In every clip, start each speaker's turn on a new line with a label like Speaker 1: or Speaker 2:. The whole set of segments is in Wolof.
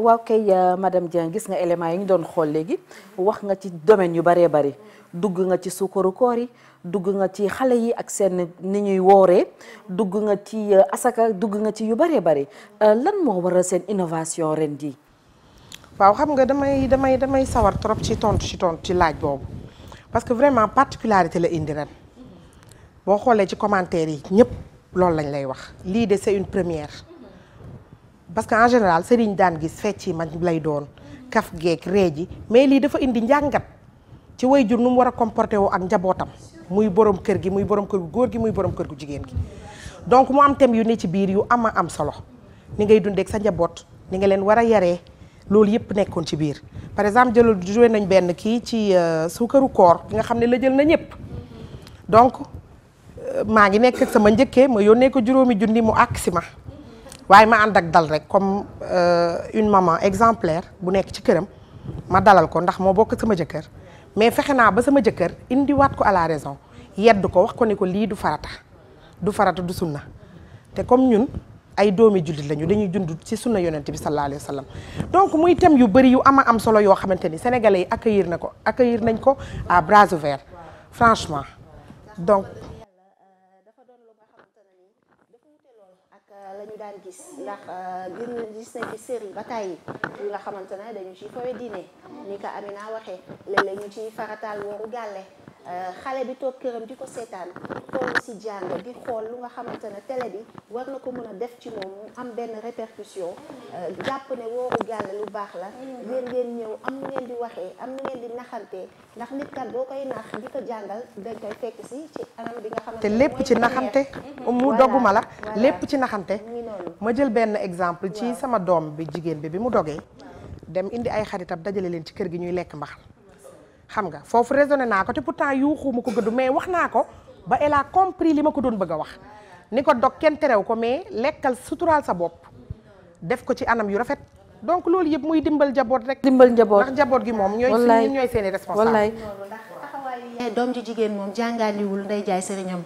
Speaker 1: waaw kay madame Dieng gis nga éléments yi ñu doon xool léegi wax nga ci domaine yu baree bari dugg nga ci suukaru koor yi dugg nga ci xale yi ak seen ni ñuy wooree dugg nga ci asaka dugg nga ci yu baree bari lan moo waral seen innovation ren jii.
Speaker 2: waaw xam nga damay sawar trop ci tontu ci laaj boobu parce que vraiment particularité la indi ren boo xoolee ci commentaire yi ñëpp loolu lañ lay wax lii de c'est une première parce que en général sëriñ daan gis fecc yi man lay doon kaf geek ree ji mais lii dafa indi njàngat ci waajur nu mu war a comporté woo ak njabootam muy borom kër gi muy borom kër gu góor gi muy borom kër gu jigéen gi donc mu am thème yu ne ci biir yu am solo ni ngay dundee ak sa njaboot ni nga leen war a yaree loolu yëpp nekkoon ci biir par exemple joué nañ benn kii ci suukaru koor gi nga xam ne la jël na ñëpp donc maa ngi nekk ak sama njëkkee ma yónnee ko 5 junni mu àgg si ma waaye ma ànd ak dal rek comme une maman exemplaire bu nekk ci këram ma dalal ko ndax moo bokk sama jëkkër mais fexe naa ba sama jëkkër indiwaat ko à la raison yedd ko wax ko ni ko lii du farata du sunna te comme ñun ay doomi jullit lañu dañuy dund ci sunna yonent bi sallallahu alayhi wa sallam donc muy thème yu bëri yu am solo yoo xamante ni sénégalais yi accueillir nañ ko à bras ouverts franchement donc.
Speaker 3: la ñu daan gis ndax gis nañ ci série ba tàyyi yi nga xamante ne dañu ci fawe diine ni ko Amina waxee léeg-léeg ñu ciy farataal wooru gàlle xale bi toog këram di ko seetaan toll si jàng di xool lu nga xamante ne télé bi war na ko mën a def ci moom mu am benn répercussion jàpp ne wooru gàlle lu baax la yéen ngeen ñëw am nu ngeen di waxee am nu ngeen di naxantee ndax nit kat boo koy nax di ko jàngal dañ koy fekk si ci anam bi nga xamante
Speaker 2: te lépp ci naxante mu dogguma la lépp ci naxante ma jël benn exemple ci sama doom bi jigéen bi mu dogee dem indi ay xaritam dajale leen ci kër gi ñuy lekk mbaxal xam nga foofu raisonné naa ko te pourtant yuuxuma ko gëddu mais wax naa ko ba elle a compris li ma ko doon bëgg a wax ni ko dog kenn terew ko mais lekkal suturaal sa bopp def ko ci anam yu rafet donc loolu yëpp muy dimbal njaboot rek ndax njaboot gi moom ñooy seeni responsable
Speaker 3: doom ji jigéen moom jàngaaniwul nday jaay sëriñam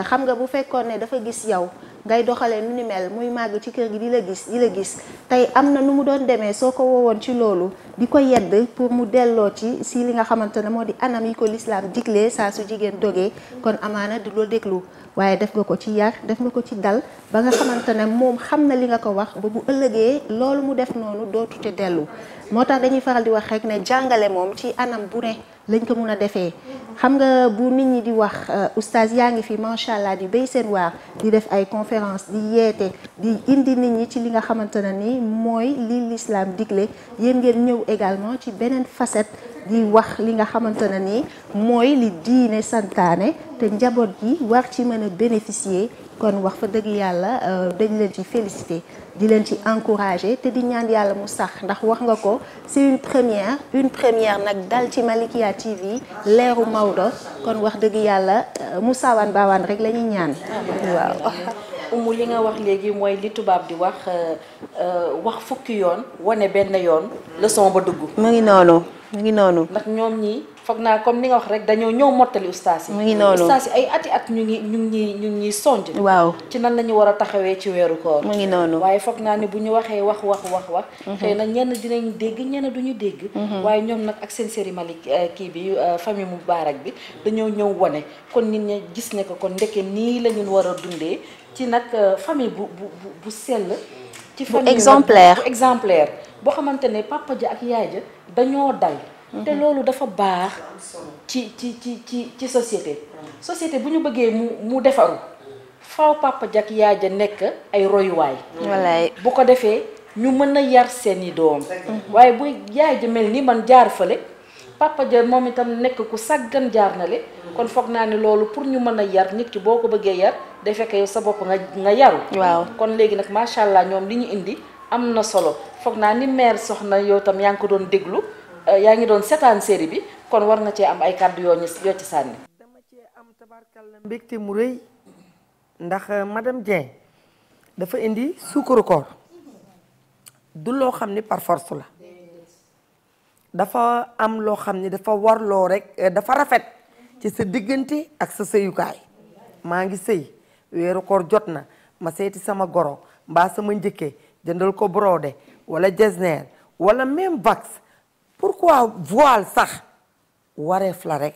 Speaker 3: xam nga bu fekkoon ne dafa gis yow ngay doxalee nu ni mel muy màgg ci kër gi di la gis tey am na nu mu doon demee soo ko woowoon ci loolu di ko yedd pour mu delloo ci si li nga xamante ne moo di anam yi ko lislaam diglee saa su jigéen dogee kon amaana du loo déglu waaye def nga ko ci yar def nga ko ci dal ba nga xamante ne moom xam na li nga ko wax ba bu ëllëgee loolu mu def noonu dootu te dellu moo tax dañuy faral di wax rek ne jàngale moom ci anam bu ne lañ ko mun a defee xam nga bu nit ñi di wax oustaz yaa ngi fi macha allah di béy seen waar di def ay conférence di yeete di indi nit ñi ci li nga xamante ne ni mooy li l'islam digle yéen ngeen ñëw également ci beneen facette di wax li nga xamante ne ni mooy li diine santaane te njaboot gi war ci mën a bénéficier kon wax fa dëgg yàlla dañ leen ci féliciter di leen ci encourager te di ñaan yàlla mu sax ndax wax nga ko c'est une première nag dal ci Malikia TV leeru Maodo kon wax dëgg yàlla mu saawaan baawaan rek la ñuy ñaan waaw.
Speaker 1: Umu li nga wax léegi mooy li tubaab di wax fukki yoon wane benn yoon leçon ba dugg.
Speaker 3: mu ngi noonu.
Speaker 1: ndax ñoom ñii foog naa comme ni nga wax rek dañoo ñëw mottali ustaas yi.
Speaker 3: mu ngi noonu
Speaker 1: ustaas yi ay at ñu ngi sonj.
Speaker 3: waaw ci
Speaker 1: nan la ñu war a taxawee ci weeru koor.
Speaker 3: mu ngi noonu
Speaker 1: waaye foog naa ne bu ñu waxee wax. xëy na ñenn dinañ dégg ñenn duñu dégg. waaye ñoom nag ak seen série Malick kii bi famille Moubarak bi dañoo ñëw wane kon nit ñi gis ne ko kon ndeke nii la ñu war a dundee ci nag famille bu sell. ci famille bu exemplaire boo xamante ne papa ja ak yaay ja dañoo dal. te loolu dafa baax ci société bu ñu bëggee mu defaru faaw papa ja ak yaay ja nekk ay royuwaay.
Speaker 3: wallaay
Speaker 1: bu ko defee ñu mën a yar seeni doom. waaye bu yaay ja mel ni man jaar fële papa ja moom itam nekk ku sàggan jaar na le kon foog naa ne loolu pour ñu mën a yar nit ki boo ko bëggee yar day fekk yow sa bopp nga yaru.
Speaker 3: waaw kon
Speaker 1: léegi nag macha allah ñoom li ñu indi am na solo foog naa ni mère soxna yow tam yaa ngi ko doon déglu yaa ngi doon seetaan série bi kon war nga cee am ay kàddu yoo ci sànni.
Speaker 2: dama cee am tabarkalla mbégte mu rëy ndax madame Dieng dafa indi suukaru koor du loo xam ni par force la dafa am loo xam ni dafa warloo rek dafa rafet ci sa diggante ak sa sëyukaay maa ngi sëy weeru koor jot na ma seeti sama goro mbaa sama njëkke jëndal ko brodé
Speaker 4: wala jesner wala même vax pourquoi voile sax wareef la rek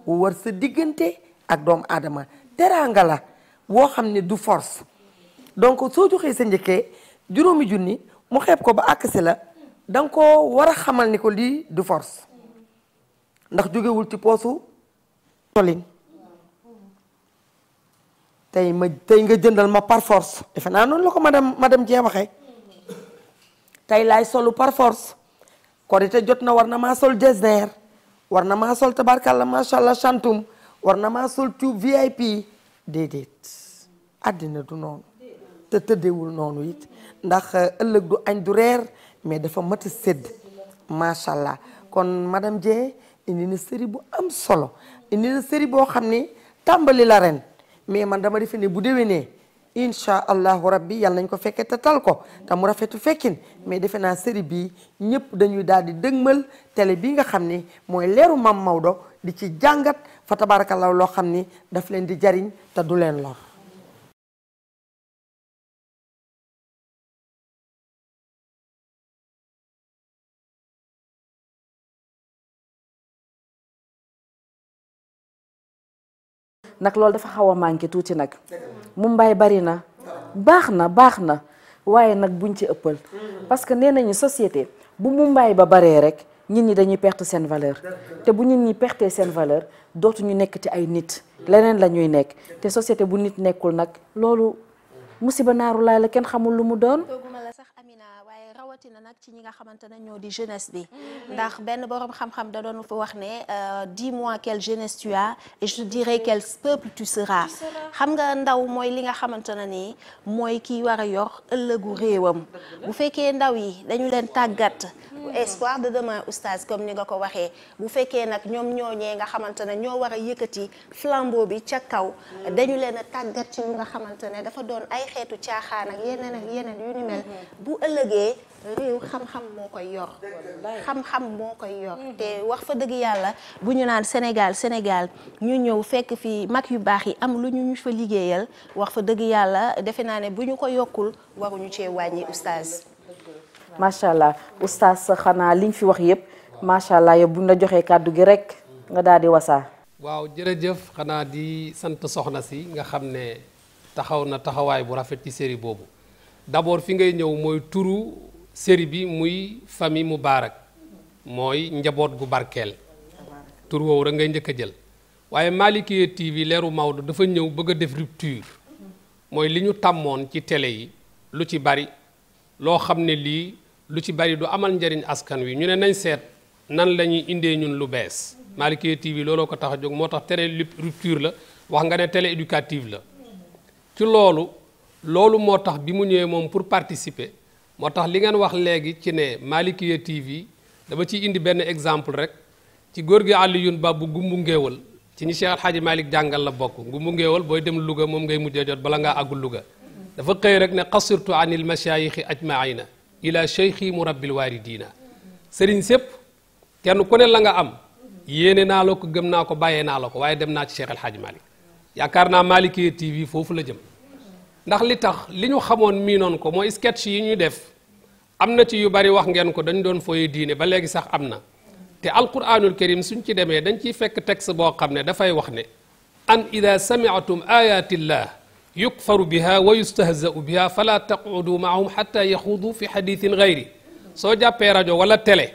Speaker 4: war sa diggante ak doomu aadama teraanga la boo xam ne du force donc soo joxee sa njëkkee juróomi junni mu xeeb ko ba àkkasi la danga ko war a xamal ni ko lii du force ndax jógewul ci poosu solin tey nga jëndal ma par force defe naa noonu la ko madame Dieng waxee tey laay solu par force korite jot na war na maa sol jesner war na maa sol tabarkalla macha allah chantum war na maa sol tube VIP déedéet àddina du noonu te tëddeewul noonu it ndax ëllëg du añ du reer mais dafa mat a sédd macha allah kon madame Dieng indi na série bu am solo indi na série boo xam ni tàmbali la ren mais man dama defe ne bu déwénee incha allahu rabbi yàlla nañ ko fekkee te tal ko te mu rafetu fekkin mais defe naa série bii ñëpp dañuy daal di dëgmal télé bii nga xam ni mooy leeru Mam Maodo di ci jàngat fa tabarakallah loo xam ni daf leen di jariñ te du leen lor.
Speaker 1: nag loolu dafa xaw a manqué tuuti nag Mumbai bari na baax na waaye nag buñ ci ëppal parce que nee nañu société bu Mumbai ba baree rek nit ñi dañuy perte seen valeur te bu nit ñi pertee seen valeur dootuñu nekk ci ay nit leneen la ñuy nekk te société bu nit nekkul nag loolu musiba naaru laay la kenn xamul lu mu doon.
Speaker 3: rawatina nag ci ñi nga xamante ne ñoo di jeunesse bi ndax benn borom xam-xam da doon fa wax ne dis-moi quelle jeunesse tu as et je te dirai quel peuple tu seras xam nga ndaw mooy li nga xamante ne nii mooy kii war a yor ëllëgu réewam bu fekkee ndaw yi dañu leen tàggat espoir de demain oustaz comme ni nga ko waxee bu fekkee nag ñoom ñooñee nga xamante ne ñoo war a yëkkati flambeau bi ca kaw dañu leen a tàggat ci lu nga xamante ne dafa doon ay xeetu caaxaan ak yeneen yu ni mel bu ëllëgee réew xam-xam moo koy yor xam-xam moo koy yor te wax fa dëgg yàlla bu ñu naan Sénégal ñu ñëw fekk fi mag yu baax yi am lu ñu fa liggéeyal wax fa dëgg yàlla defe naa ne bu ñu ko yokkul waruñu cee wàññi oustaz.
Speaker 1: macha allah oustaz xanaa liñ fi wax yëpp macha allah yow buñ la joxee kàddu gi rek nga daal di wasaa.
Speaker 5: waaw jërëjëf xanaa di sant soxna si nga xam ne taxaw na taxawaay bu rafet ci série boobu d'abord fi ngay ñëw mooy turu série bi muy famille Moubarak mooy njaboot gu barkeel tur woowu rek ngay njëkk a jël waaye Malikia TV leeru Maodo dafa ñëw bëgg a def rupture mooy li ñu tàmmoon ci télé yi lu ci bari loo xam ne lii lu ci bari du amal njariñ askan wi ñu ne nañ seet nan la ñuy indee ñun lu bees Malikia TV looloo ko tax a jóg moo tax télé rupture la wax nga ne télé éducative la ci loolu moo tax bi mu ñëwee moom pour participer moo tax li ngeen wax léegi ci ne Malikia TV dama ciy indi benn exemple rek ci góor gi Alioune Ba bu Gumbu Ngéewal ci ñi Cheikh Al Hadji Malick jàngal la bokk Gumbu Ngéewal booy dem Louga moom ngay mujjee jot bala ngaa àggul Louga dafa xëy rek ne qasirtu anil mashayikhi ajmaina ila cheikhi murabbil waridina sëriñ sépp kenn ku ne la nga am yéene naa la ko gëm naa ko bàyyee naa la ko waaye dem naa ci Cheikh El Hadji Malick yaakaar naa Malikia TV foofu la jëm ndax li tax li ñu xamoon miinoon ko mooy sketch yi ñuy def am na ci yu bari wax ngeen ko dañ doon fooye diine ba léegi sax am na te alquranul karim suñ ci demee dañ ciy fekk texte boo xam ne dafay wax ne an ida samiatum ayatillah yukfaru biha wa yustahzau biha fala taqudu maahum xata yaxudu fi xadithin gayri soo jàppee rajo wala télé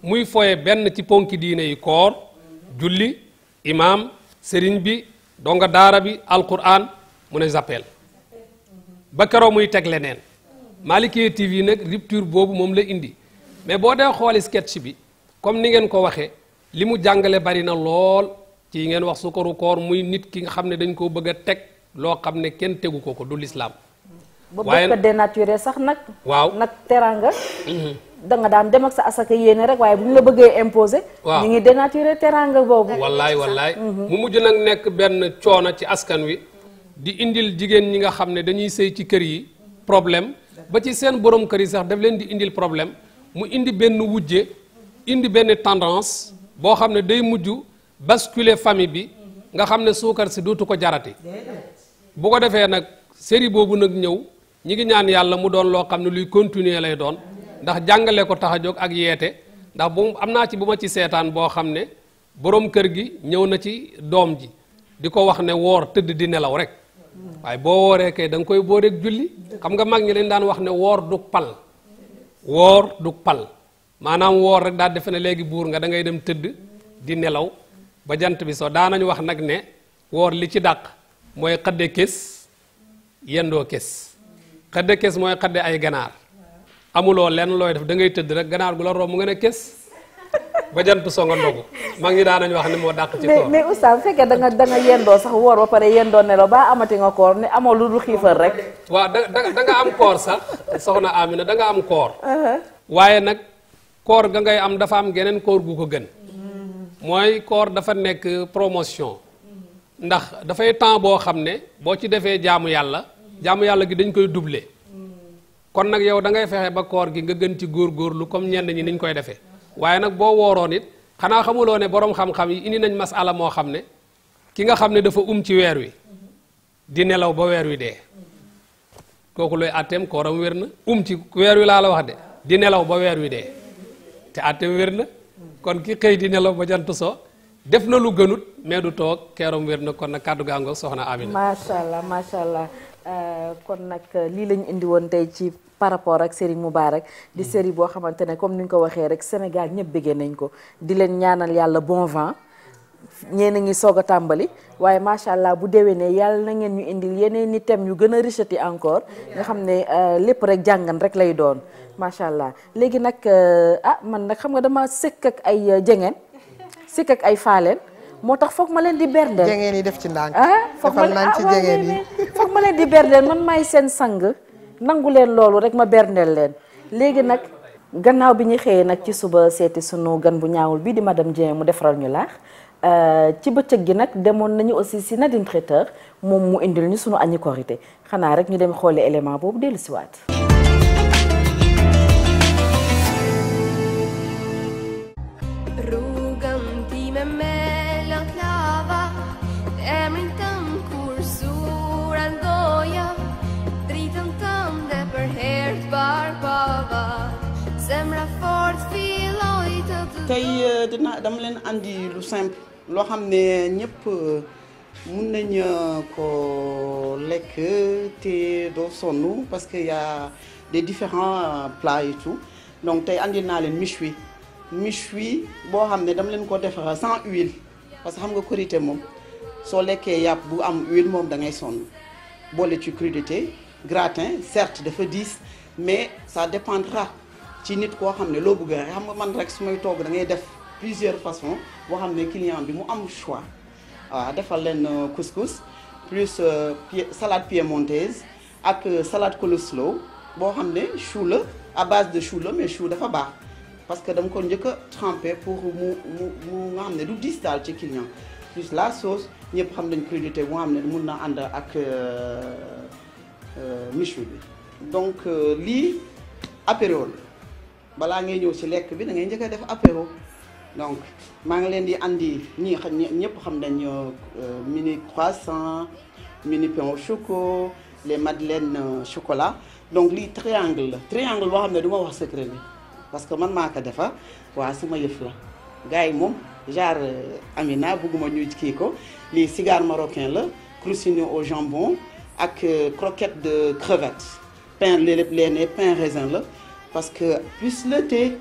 Speaker 5: muy foye benn ci ponki diine yi koor julli imam sëriñ bi donga daara bi alquran mu ne zappel ba keroo muy teg leneen Malikia TV nag rupture boobu moom la indi mais boo dee xooli sketch bi comme ni ngeen ko waxee li mu jàngale bari na lool ci ngeen wax sukaru koor muy nit ki nga xam ne dañ koo bëgg a teg loo xam ne kenn tegu ko du lislaam
Speaker 1: ba bëgg ko dénaturé sax nag
Speaker 5: waaw
Speaker 1: nag teranga da nga daan dem ak sa asaka yéene rek waaye bu ñu la bëggee imposer ñu ngi dénaturé teranga boobu
Speaker 5: wallaay mu mujj nag nekk benn coono ci askan wi di indil jigéen ñi nga xam ne dañuy sëy ci kër yi problème ba ci seen borom kër yi sax daf leen di indil problème mu indi benn wujje indi benn tendance boo xam ne day mujj basculer famille bi nga xam ne suukar si dootu ko jarati bu ko defee nag série boobu nag ñëw ñi ngi ñaan yàlla mu doon loo xam ne luy continuer lay doon ndax jàngale ko tax a jóg ak yeete ndax bu am naa ci bu ma ci seetaan boo xam ne borom kër gi ñëw na ci doom ji di ko wax ne woor tëdd di nelaw rek waaye boo wooree kay da nga koy booleeg julli xam nga mag ñi leen daan wax ne woor du pal woor du pal maanaam woor rek daal defe ne léegi buur nga da ngay dem tëdd di nelaw ba jant bi so daanañu wax nag ne woor li ci dàq mooy xadde kes yendoo kes xadde kes mooy xadde ay ganaar amuloo lenn looy def da ngay tëdd rek ganaar gu la romb nga ne kes ba jant so nga ndogu mag ñi daanañu wax ne moo dàq ci koor
Speaker 1: mais oustaz bu fekkee da nga yendoo sax woor ba pare yendoo nelaw ba amati nga koor ne amoo lu dul xiifal rek
Speaker 5: waaw da nga am koor sax soxna Amina da nga am koor waaye nag koor ga ngay am dafa am geneen koor gu ko gën mooy koor dafa nekk promotion ndax dafay temps boo xam ne boo ci defee jaamu yàlla gi dañ koy doubler kon nag yow da ngay fexe ba koor gi nga gën ci góorgóorlu comme ñenn ñi niñ koy defee waaye nag boo wooroon it xanaa xamuloo ne borom xam-xam yi indi nañ masala moo xam ne ki nga xam ne dafa ci weer wi di nelaw ba weer wi dee kooku looy atteem kooram wér na ci weer wi laa la wax de di nelaw ba weer wi dee te atteem wér na kon ki xëy di nelaw ba jant so def na lu gënut mais du toog keeram wér na kon nag kàddu gaango soxna Amina
Speaker 1: macha allah kon nag lii lañu indi woon tey ci par rapport ak série Moubarak di série boo xamante ne comme ni nga ko waxee rek Sénégal ñëpp bëggee nañ ko di leen ñaanal yàlla bon vent ñeen a ngi soog a tàmbali waaye macha allah bu déwénee yàlla na ngeen ñu indil yeneen ni thèmes yu gën a richati encore nga xam ne lépp rek jàngan rek lay doon macha allah léegi nag man nag xam nga dama sëkk ak ay jengeen sëkk ak ay faaleen moo tax foog ma leen di berndeel
Speaker 2: jengeen yi def ci ndànk
Speaker 1: foog ma
Speaker 2: defal ci jengeen yi
Speaker 1: foog ma leen di berndeel man maay seen sang nangu leen loolu rek ma berndeel leen léegi nag gannaaw bi ñu xëyee nag ci suba seeti sunu gan bu ñaawul bii di madame Dieng mu defaral ñu laax ci bëccëg gi nag demoon nañu aussi si Nadine Traiteur moom mu indil ñu sunu añi korité xanaa rek ñu dem xooli élément boobu dellu si waat
Speaker 6: tey dama leen andi lu simple loo xam ne ñëpp mun nañ ko lekk te doo sonn parce que y a des différents plats et tout donc tey andi naa leen méchoui boo xam ne dama leen ko defar sans huile parce que xam nga korité moom soo lekkee yàpp bu am huile moom da ngay sonn boole ci crudité gratin certes dafa diis mais ça dépendra ci nit koo xam ne loo bëgg rek xam nga man rek su may togg da ngay def plusieurs façons boo xam ne client bi mu am choix waaw defal leen couscous plus salade piémontaise ak salade coleslaw boo xam ne chou la à base de chou la mais chou dafa baax parce que dama ko njëkk a trempé pour mu nga xam ne du diis daal ci client plus la sauce ñëpp xam nañ crudité boo xam ne mun na ànd ak méchoui bi donc lii apéro la balaa ngay ñëw ci lekk bi da ngay njëkk a def apéro donc maa ngi leen di andi ñëpp xam nañ mini croissant mini pain au choco les madeleines chocolat donc lii triangle boo xam ne du ma wax secret bi parce que man maa ko defa waaw sama yëf la gars yi moom genre Amina bugguma ñu kii ko lii cigare marocain la croustillon au jambon ak croquette de crevettes pain léeg-léeg pain raisin la parce que plus le thé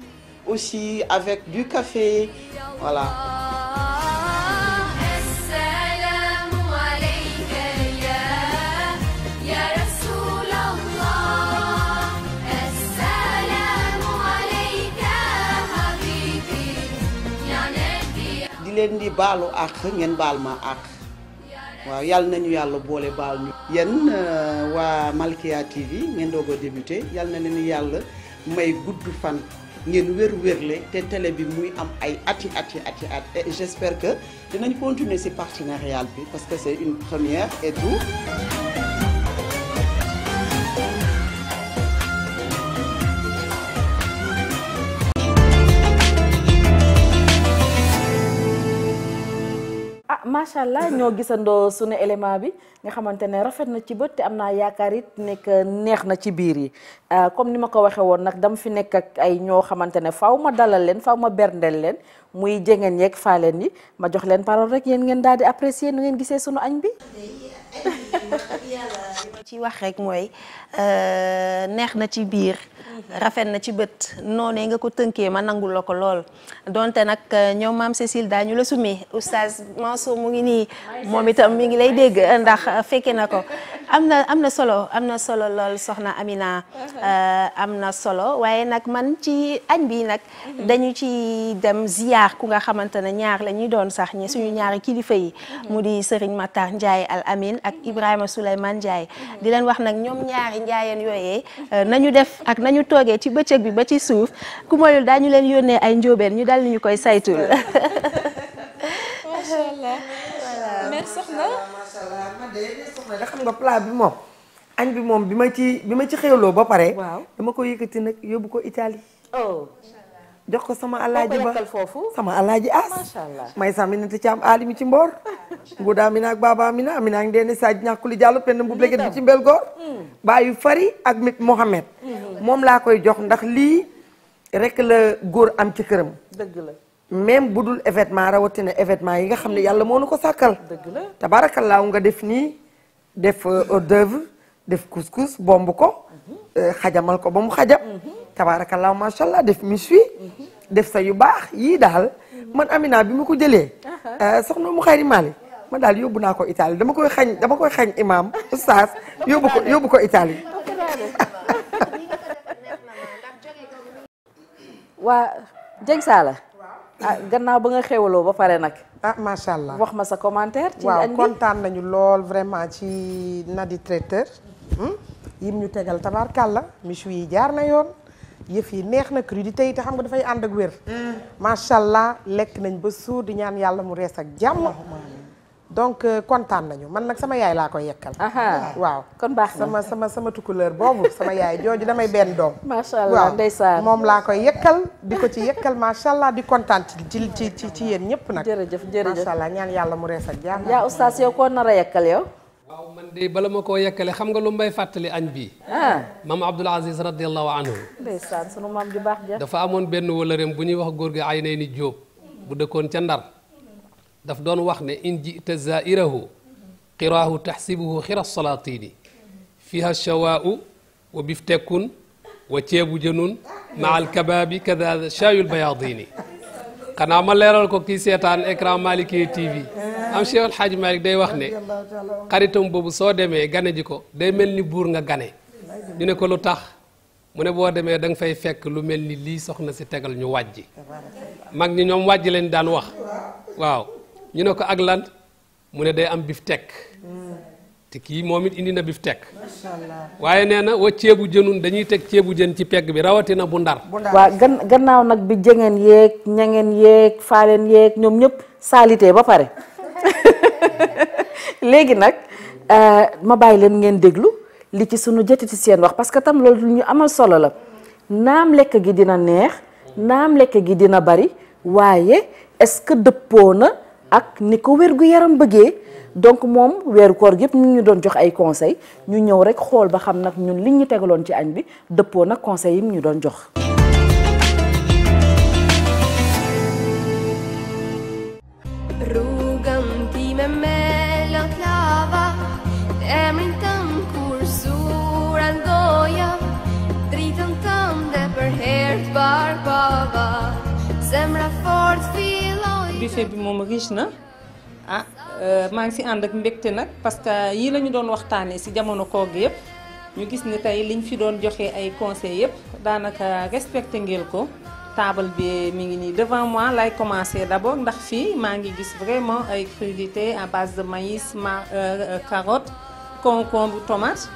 Speaker 6: aussi avec du café voilà. di leen di baalu àq ngeen baal ma àq waaw yàlla nañu yàlla boole baal ñu. yéen waa Malkia TV ngeen doog a débuté yàlla na leen yàlla may gudd fan ngeen wér-wérle te télé bi muy am ay ati et j'espère que dinañ continuer ci partenariat bi parce que c'est une première et tout.
Speaker 1: macha allah ñoo gisandoo sunu élément bi nga xamante ne rafet na ci bët te am naa yaakaar it nekk neex na ci biir yi comme ni ma ko waxee woon nag dama fi nekk ak ay ñoo xamante ne faw ma dalal leen faw ma berndeel leen muy jengeen yeeg faaleen yi ma jox leen parole rek yéen ngeen daal di apprécier nu ngeen gisee sunu añ bi.
Speaker 3: ci wax rek mooy neex na ci biir rafet na ci bët noonu nga ko tënkee ma nangul la ko lool donte nag ñoom maam Cécile daañu la sumi oustaz Mansour mu ngi nii moom itam mi ngi lay dégg ndax fekke na ko am na solo lool soxna Amina am na solo waaye nag man ci añ bi nag dañu ci dem ziyaar ku nga xamante ne ñaar la ñuy doon sax ñi suñu ñaari kilifa yi mu di Serigne Matar Ndiaye Al Amin ak Ibrahima Souleymane Ndiaye di leen wax nag ñoom ñaari njaayeen yooyee nañu def ak nañu toogee ci bëccëg bi ba ci suuf ku moyul daañu leen yónnee ay njóobeen ñu dal ñu koy saytul.
Speaker 1: macha allah merci soxna.
Speaker 4: macha allah man de soxna da xam nga plat bi moom añ bi moom bi ma ci xewloo ba pare.
Speaker 1: waaw
Speaker 4: dama ko yëkkati nag yóbbu ko Italie.
Speaker 1: oh.
Speaker 4: jox ko sama alaaji ba
Speaker 1: foofu
Speaker 4: sama alaaji as.
Speaker 1: macha allah
Speaker 4: may sàmmi na te ci am alimi ci mboor. nguuda Amina ak baba Amina Amina ak Ndéné Sadji ñàkkuli jàllu penn bu léget bi ci mbel goor. baayu fari ak mit Mohamed. moom laa koy jox ndax lii rek la góor am ci këram.
Speaker 1: dëgg la.
Speaker 4: même bu dul événement rawatina événement yi nga xam ne yàlla moo nu ko sàkkal.
Speaker 1: dëgg la
Speaker 4: tabaarakallaahu nga def nii def hors d'œuvre def couscous bomb ko. xajamal ko ba mu xajam. tabaarakallaahu macha allah def méchoui. def sa yu baax yii daal man Amina bi ma ko jëlee. soxna mu xayri Mali ma daal yóbbu naa ko Italie dama koy xañ imam oustaz yóbbu ko Italie.
Speaker 1: waa Dieng Saala. gannaaw ba nga xewaloo ba pare nag.
Speaker 2: macha allah
Speaker 1: wax ma sa commentaire. ci
Speaker 2: waaw
Speaker 1: añ bi
Speaker 2: kontaan nañu lool vraiment ci Nadi Traiteur. yim ñu tegal tabarkàlla méchoui yi jaar na yoon. yëf yi neex na crudité yi te xam nga dafay ànd ak wér. macha allah lekk nañ ba suur di ñaan yàlla mu rees ak jàmm. donc kontaan nañu man nag sama yaay laa koy yekkal. waaw
Speaker 1: kon baax na
Speaker 2: sama tukkuleur boobu sama yaay jooju damay benn doom.
Speaker 1: macha allah ndeysaan
Speaker 2: moom laa koy yekkal di ko ci yekkal macha allah di kontaan ci yéen ñëpp nag.
Speaker 1: jërëjëf
Speaker 2: macha allah ñaan yàlla mu rees ak jàmm.
Speaker 1: yaa oustaz yow koo nar a yekkal yow.
Speaker 5: waaw man de bala ma koo yekkale xam nga lu mbay fàttali añ bi maam Abdoul Aziz radiallahu anhu
Speaker 1: ndeysaan sunu maam ju baax ja
Speaker 5: dafa amoon benn wëlëreem bu ñuy wax góor gi ay nay ni Jóob bu dëkkoon ca Ndar daf doon wax ne in jita zairahu qiraahu taxsibuhu xira salatini fiha shawaau wa biftekun wa ceebu jënun maa alkabaabi kada shaayul bayaadini xanaa ma leeral ko kii seetaan écran Maliki TV am Cheikh El Hadj Malick day wax ne xaritam boobu soo demee gane ji ko day mel ni buur nga gane ñu ne ko lu tax mu ne boo demee da nga fay fekk lu mel ni lii soxna si tegal ñu wàjji mag ñi ñoom wàjji lañ daan wax waaw ñu ne ko ak lan mu ne day am biftek te kii moom it indi na biftek waaye nee na wa ceebu jënun dañuy teg ceebu jën ci pegg bi rawatina bu Ndar
Speaker 1: waaw gannaaw nag bi jengeen yeeg ñangeen yeeg faaleen yeeg ñoom ñëpp salité ba pare léegi nag ma bàyyi leen ngeen déglu li ci sunu jotiti seen wax parce que tam loolu lu ñu amal solo la naam lekk gi dina neex naam lekk gi dina bari waaye est-ce que dëppoo na ak ni ko wér gu yaram bëggee donc moom weeru koor yëpp ñu ñu doon jox ay conseil ñu ñëw rek xool ba xam nag ñun liñ ñu tegaloon ci añ bi dëppoo nag conseil yi ñu doon jox.
Speaker 7: buffet bi moom riche na maa ngi si ànd ak mbégte nag parce que yii la ñu doon waxtaanee si jamono koor gi yëpp ñu gis ni tey liñ fi doon joxe ay conseils yëpp daanaka respecté ngeen ko table bi mi ngi nii devant moi lay commencer d'abord ndax fii maa ngi gis vraiment ay crudités à base de maïs carotte concombre tomate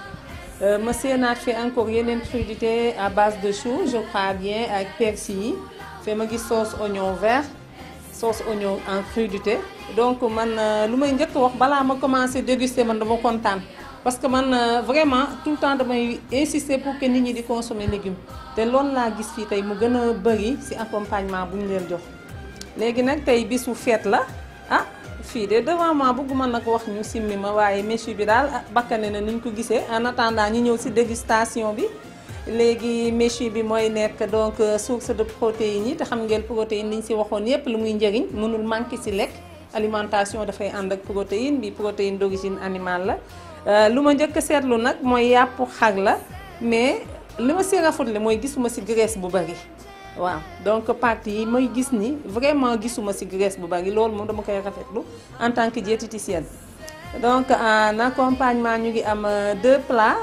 Speaker 7: ma seenaat fi encore yeneen crudités à base de chou je crois bien ak persil yi fi ma gis sauce oignon vert sauce oignon en crudité donc man lu may njëkk wax balaa ma commencer déguster man dama kontaan parce que man vraiment tout le temps damay insister pour que nit ñi di consommer légumes te loolu laa gis fii tey mu gën a bëri ci accompagnement bu ñu leen jox léegi nag tey bisu fête la fii de devant moi bëgguma nag wax ñu simmi ma waaye méchoui bi daal bakkane na niñ ko gisee en attendant ñu ñëw ci dégustation bi. léegi méchoui bi mooy nekk donc source de protéines yi te xam ngeen protéine liñ ci waxoon yépp lu muy njëriñ mënul manquer ci lekk alimentation dafay ànd ak protéine bi protéine d'origine animale la. lu ma njëkk a seetlu nag mooy yàpp xar la mais li ma ci rafetlu mooy gisuma ci graisse bu bari. waaw donc partie yi may gis ni vraiment gisuma ci graisse bu bari loolu moom dama koy rafetlu en tant que diététicienne. donc en accompagnement ñu ngi am 2 plats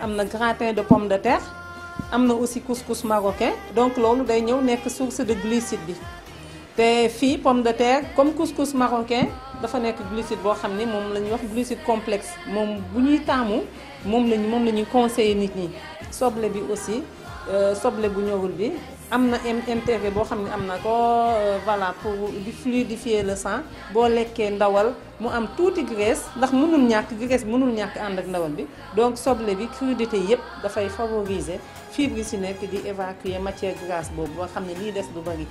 Speaker 7: am na gratin de pomme de terre am na aussi couscous marocain donc loolu day ñëw nekk source de glucide bi te fii pomme de terre comme couscous marocain dafa nekk glucide boo xam ni moom la ñuy wax glucide complexe moom bu ñuy taamu moom la ñuy conseiller nit ñi. soble bi aussi soble bu ñorul bi am na intérêt boo xam ne am na ko voilà pour fluidifier le sang boo lekkee ndawal mu am tuuti graisse ndax mënul ñàkk graisse bi mënul ñàkk ànd ak ndawal bi donc soble bi crudité yépp dafay favoriser fibre yi ci nekk di évacuer matière grasse boobu ba xam ne lii des du bari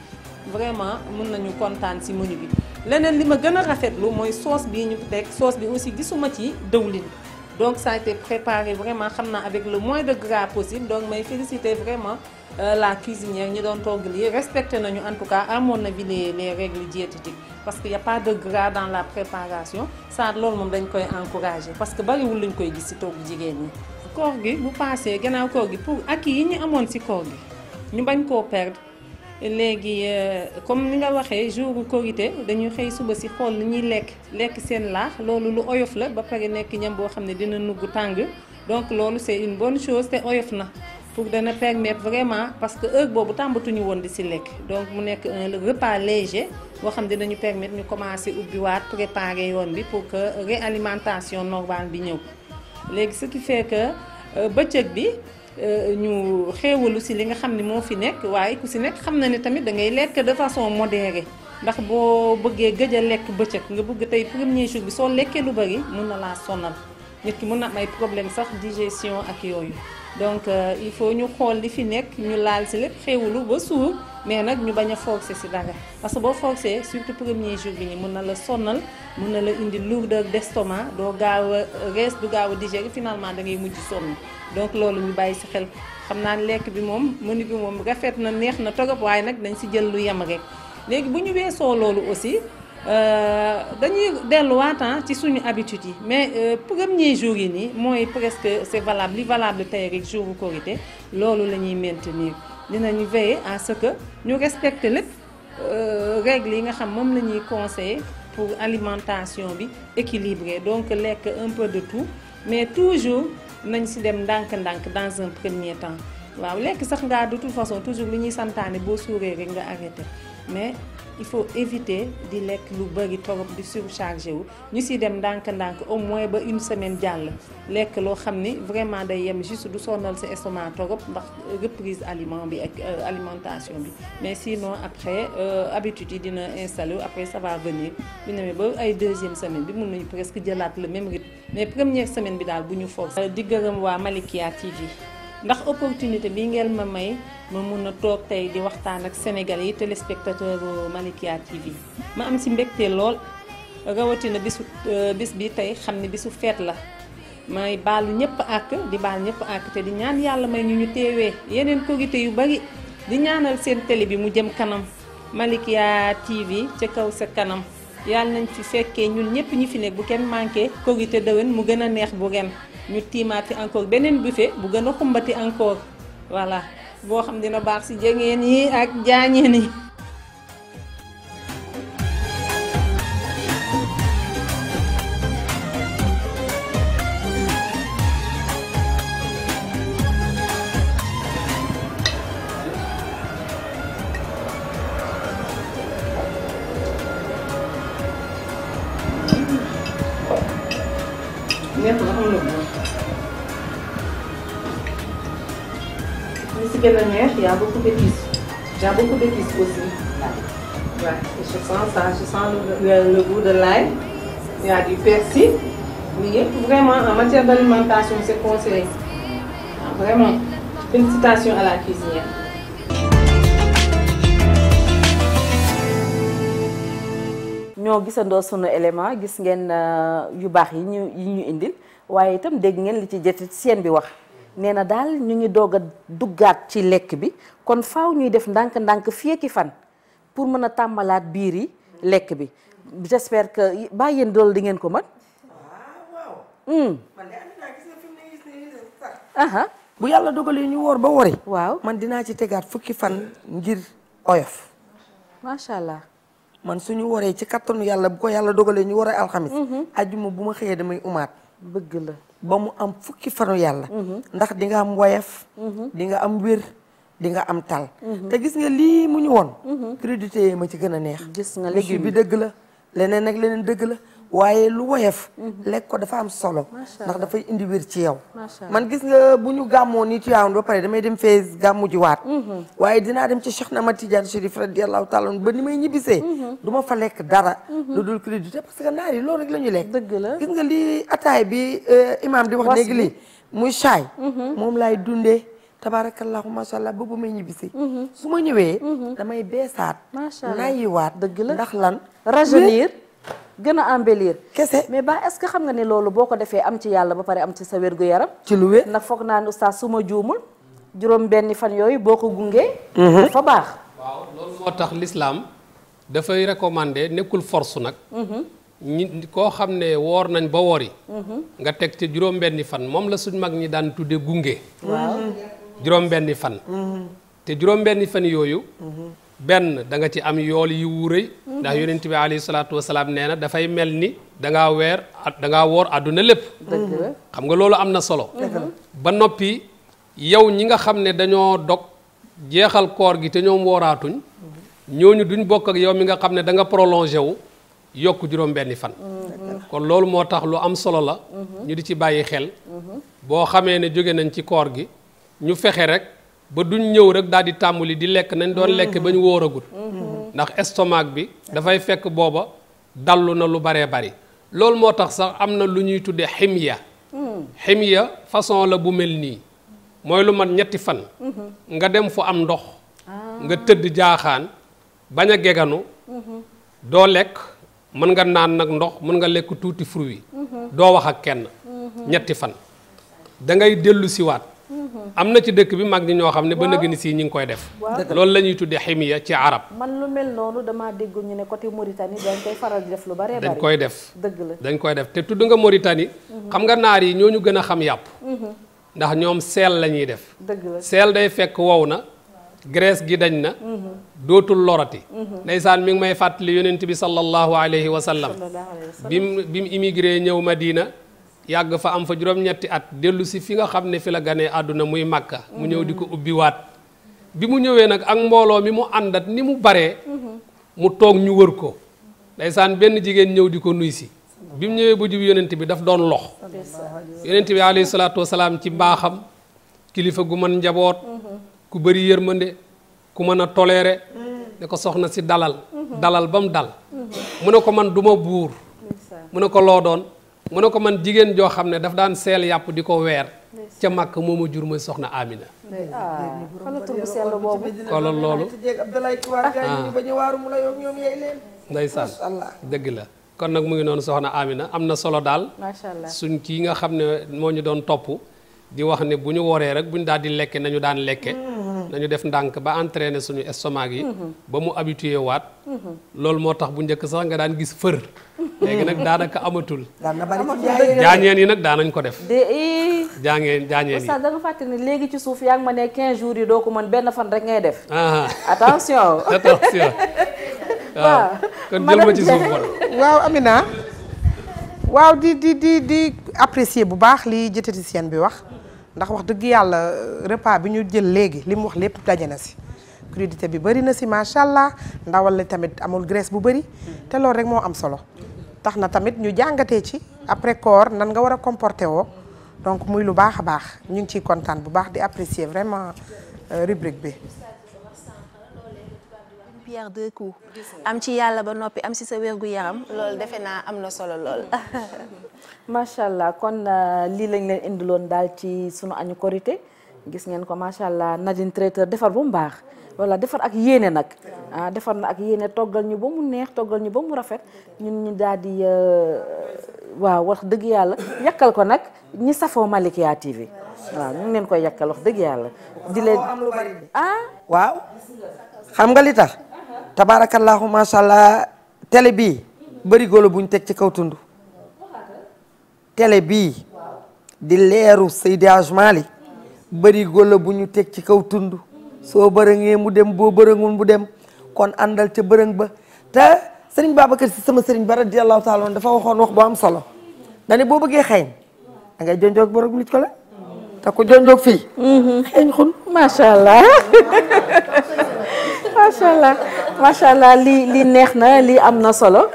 Speaker 7: vraiment mën nañu kontaan ci menu bi. leneen li ma gën a rafetlu mooy sauce bii ñu teg sauce bi aussi gisuma ci dëwlin donc ça a été préparé vraiment xam naa avec le moins de gras possible donc may féliciter vraiment la cuisinière ñi doon togg lii respecté nañu en tout cas à mon avis les règles diététiques parce que y a pas de gras dans la préparation ça loolu moom dañ koy encourager parce que bariwul lañ koy gis ci togg jigéen ñi. koor gi bu passé gannaaw koor gi pour acquis yi ñu amoon ci koor gi ñu bañ koo perdre léegi comme ni nga waxee jour korité dañuy xëy suba ci xool ni ñuy lekk seen laax loolu lu oyof la ba pare nekk ñam boo xam ne dina nugg tàng donc loolu c'est une bonne chose te oyof na pour dana permettre vraiment parce que heure boobu tàmbatuñu woon di ci lekk donc mu nekk un repas léger boo xam ne dinañu permettre ñu commencer ubbiwaat préparer yoon bi pour que réalimentation normale bi ñëw léegi ce qui fait que bëccëg bi ñu xéewalu ci li nga xam ne moo fi nekk waaye ku ci nekk xam na ne tamit da ngay lekk de façon modérée ndax boo bëggee gëj a lekk bëccëg nga bëgg tey premier jour bi soo lekkee lu bari mun na laa sonal nit ki mun na am ay problème sax digestion ak yooyu donc il faut ñu xool li fi nekk ñu laal ci lépp xéewalu ba suur mais nag ñu bañ a forcer ci dara parce que boo forcer surtout premier jour bi ni mun na la sonal mun na la indi lourdeur d'estomac doo gaaw a rees du gaaw a digérer finalement da ngay mujj sonn donc loolu ñu bàyyi ci xel xam naa lekk bi moom menu bi moom rafet na neex na torop waaye nag dañ ci jël lu yem rek léegi bu ñu weesoo loolu aussi dañuy delluwaat ci suñu habitude yi mais premier jour yi nii mooy presque c'est valable li valable tey rek jour Korité loolu la ñuy maintenir dinañu veiller à ce que ñu respecte lépp règles yi nga xam moom la ñuy conseiller pour alimentation bi équilibrée donc lekk un peu de tout mais toujours nañ ci dem ndànk-ndànk dans un premier temps waaw lekk sax ngaa de toute façon toujours li ñuy santaane boo suuree rek nga arrêté mais il faut éviter di lekk lu bari torop di surchargé wu ñu ci dem ndànk-ndànk au moins ba une semaine jàll lekk loo xam ni vraiment day yem juste du sonal sa estomac torop ndax reprise aliment bi ak alimentation bi mais sinon après habitude yi dina installé wu après ça va venir bu demee ba ay deuxième semaine bi mun nañu presque jëlaat le même rythme mais première semaine bi daal bu ñu force di gërëm waa Malikia TV ndax opportunité bi ngeen ma may ma mun a toog tey di waxtaan ak Sénégalais yi téléspectateur Malikia TV ma am ci mbégte lool rawatina bis bi tey xam ne bisu feet la may baalu ñëpp àkk di baal ñëpp àkk te di ñaan yàlla may ñu teewee yeneen korité yu bari di ñaanal seen télé bi mu jëm kanam Malikia TV ca kaw sa kanam yàlla nañ fi fekkee ñun ñëpp ñi fi nekk bu kenn manqué korité déwén mu gën a neex bu ren ñu tiimaat fi encore beneen buffet bu gën a xumbati encore voilà boo xam dina baax ci jegeen yi ak jaañeen yi. Il y a beaucoup d'épices. Il y a beaucoup d'épices aussi. Ouais, je sens ça, je sens le goût de l'ail. Il y a du persil. Mais vraiment, en matière d'alimentation, c'est conseillé. Vraiment, félicitations à la cuisinière.
Speaker 1: ñoo gisandoo sunu élément gis ngeen yu baax yi ñu indil waaye itam dégg ngeen li ci diététicienne bi wax nee na daal ñu ngi doog a duggaat ci lekk bi kon faaw ñuy def ndànk-ndànk fii ak fan pour mën a tàmbalaat biir yi lekk bi j'espère que bàyyi yéen dool di ngeen ko mën.
Speaker 4: bu yàlla dogalee ñu woor ba wori.
Speaker 1: waaw
Speaker 4: man dinaa ci tegaat fukki fan ngir oyof.
Speaker 1: macha allah.
Speaker 4: man suñu woree ci kattanu yàlla bu ko yàlla dogalee ñu waree alxamis. ajjuma bu ma xëyee damay umaat.
Speaker 1: bëgg la
Speaker 4: ba mu am fukki fanu yàlla. ndax di nga am woyof. di nga am wér di nga am tal. te gis nga lii mu ñu woon. crudité ma ci gën a neex.
Speaker 1: gis nga
Speaker 4: légume bi dëgg la leneen ak leneen dëgg la. waaye lu woyof lekk ko dafa am solo ndax dafay indi wér ci yow man gis nga bu ñu gàmmoo nii Tiwaawan ba pare damay dem fee gàmmu ji waat waaye dinaa dem ci Cheikh na Ahmad Tidiane Chérif radiyallahu taala ba ni may ñibbisee du ma fa lekk dara lu dul crudité parce que naar yi loolu rek la ñuy lekk
Speaker 1: dëgg la
Speaker 4: gis nga lii ataay bi imam di wax léegi lii muy chaay moom laay dundee tabarakallahu masha Allah ba bu may ñibbisi su ma ñëwee damay beesaat nayiwaat
Speaker 1: dëgg la
Speaker 4: ndax lan
Speaker 1: rajeunir gën a embellir
Speaker 4: kese
Speaker 1: mais ba est-ce que xam nga ni loolu boo ko defee am ci yàlla ba pare am ci sa wér-gu-yaram
Speaker 4: ci lu wér
Speaker 1: ndax foog naa ni oustaz su ma juumul juróom benni fan yooyu boo ko gungee dafa baax
Speaker 5: waaw loolu moo tax l'islam dafay recommander nekkul force nag ñi koo xam ne woor nañ ba wori nga teg ci juróom benni fan moom la suñ mag ñi daan tudde gunge
Speaker 1: waaw
Speaker 5: juróom benni fan te juróom benni fan yooyu benn da nga ci am yool yu wuurëy ndax yonent bi alayhi salaatu wasalaam nee na dafay mel ni dangaa woor àdduna lépp xam nga loolu am na solo ba noppi yow ñi nga xam ne dañoo dog jeexal koor gi te ñoom wooraatuñ ñooñu duñ bokk ak yow mi nga xam ne da nga prolongé wu yokk juróom benni fan kon loolu moo tax lu am solo la ñu di ci bàyyi xel boo xamee ne jóge nañ ci koor gi ñu fexe rek ba duñ ñëw rek daal di tàmbali di lekk nañ doon lekk ba ñu wóoragut ndax estomac bi dafay fekk booba dallu na lu baree bari loolu moo tax sax am na lu ñuy tudde ximiya façon la bu mel nii mooy lu mat ñetti fan nga dem fu am ndox nga tëdd jaaxaan bañ a geganu doo lekk mën nga naan nag ndox mën nga lekk tuuti fruit doo wax ak kenn ñetti fan da ngay dellu siwaat am na ci dëkk bi mag ñi ñoo xam ne ba nëgg ni sii ñi ngi koy def loolu la ñuy tuddee ximiya ci arab
Speaker 1: man lu mel noonu damaa dégg ñu ne côté Mauritanie dañ koy faral di def lu bare
Speaker 5: dañ koy def
Speaker 1: dëgg la
Speaker 5: dañ koy def te tudd nga Mauritanie xam nga naar yi ñoo ñu gën a xam yàpp ndax ñoom seel la ñuy def
Speaker 1: dëgg la
Speaker 5: seel day fekk wow na graisse gi dañ na dootul lorati ndeysaan mi ngi may fàttali yonent bi sallallahu alayhi wa sallam bi mu immigré ñëw Madina yàgg fa am fa juróom-ñetti at dellu si fi nga xam ne fi la ganee àdduna muy Makka mu ñëw di ko ubbi waat bi mu ñëwee nag ak mbooloo mi mu àndat ni mu baree mu toog ñu wër ko ndeysaan benn jigéen ñëw di ko nuy si bi mu ñëwee bu jub yonent bi daf doon lox yonent bi alayhi salaatu wasalaam ci mbaaxam kilifa gu mën njaboot ku bëri yërmande ku mën a toléré ne ko soxna si dalal ba mu dal mu ne ko man duma buur mu ne ko loo doon mu ne ko man jigéen joo xam ne daf daan seel yàpp di ko weer ca màkk moo ma jur mooy soxna Amina xoolal loolu ndeysaan dëgg la kon nag mu ngi noonu soxna Amina am na solo daal suñ kii nga xam ne moo ñu doon topp di wax ne bu ñu woree rek bu ñu daal di lekke nañu daan lekke nañu def ndànk ba entraîner suñu estomac yi ba mu habitué waat loolu moo tax bu njëkk sax nga daan gis fër léegi nag daanaka amatul jaañeen yi nag daanañ ko def jaañeen yi
Speaker 1: sax da nga fàtte ni léegi ci suuf yaa ngi ma ne 15 jours yi doo ko mën benn fan rek ngay def attention
Speaker 5: waaw kon jël ma ci suuf wala
Speaker 2: waaw Amina waaw di apprécier bu baax li diététicienne bi wax ndax wax dëgg yàlla repas bi ñu jël léegi li mu wax lépp daje na si crudité bi bëri na si macha allah ndawal li tamit amul graisse bu bëri te loolu rek moo am solo tax na tamit ñu jàngatee ci après koor nan nga war a comporter woo donc muy lu baax a baax ñu ngi ciy kontaan bu baax di apprécier vraiment rubrique bi.
Speaker 3: pierre deux coups am ci yàlla ba noppi am ci sa wérgu yaram loolu defe naa am na solo lool.
Speaker 1: macha allah kon lii lañ leen indiloon daal ci sunu añu korité gis ngeen ko macha allah Nadine traiteur defar ba mu baax wala defar ak yéene nag defar na ak yéene toggal ñu ba mu neex toggal ñu ba mu rafet ñun ñu daal di waaw wax dëgg yàlla yàkkal ko nag ñi safoo Malikia TV waaw ñu ngi leen koy yàkkal wax dëgg yàlla di leen
Speaker 4: waaw xam nga li tax tabaarakallaahu macha allah télé bii bëri góolo buñ teg ci kaw tund télé bii di leeru Seydi Hadji Malick bëri góolo bu ñu teg ci kaw tund soo bërëngee mu dem boo bërëngul mu dem kon àndal ca bërëng ba te sëriñ Babacar Si sama sëriñ ba radiyallahu taala dafa waxoon wax bu am solo dane boo bëggee xeeñ da ngay jonjoog borom nit ko la te ko jonjoog fii xeeñ xun
Speaker 1: macha allah macha allah macha allah lii neex na lii am na solo.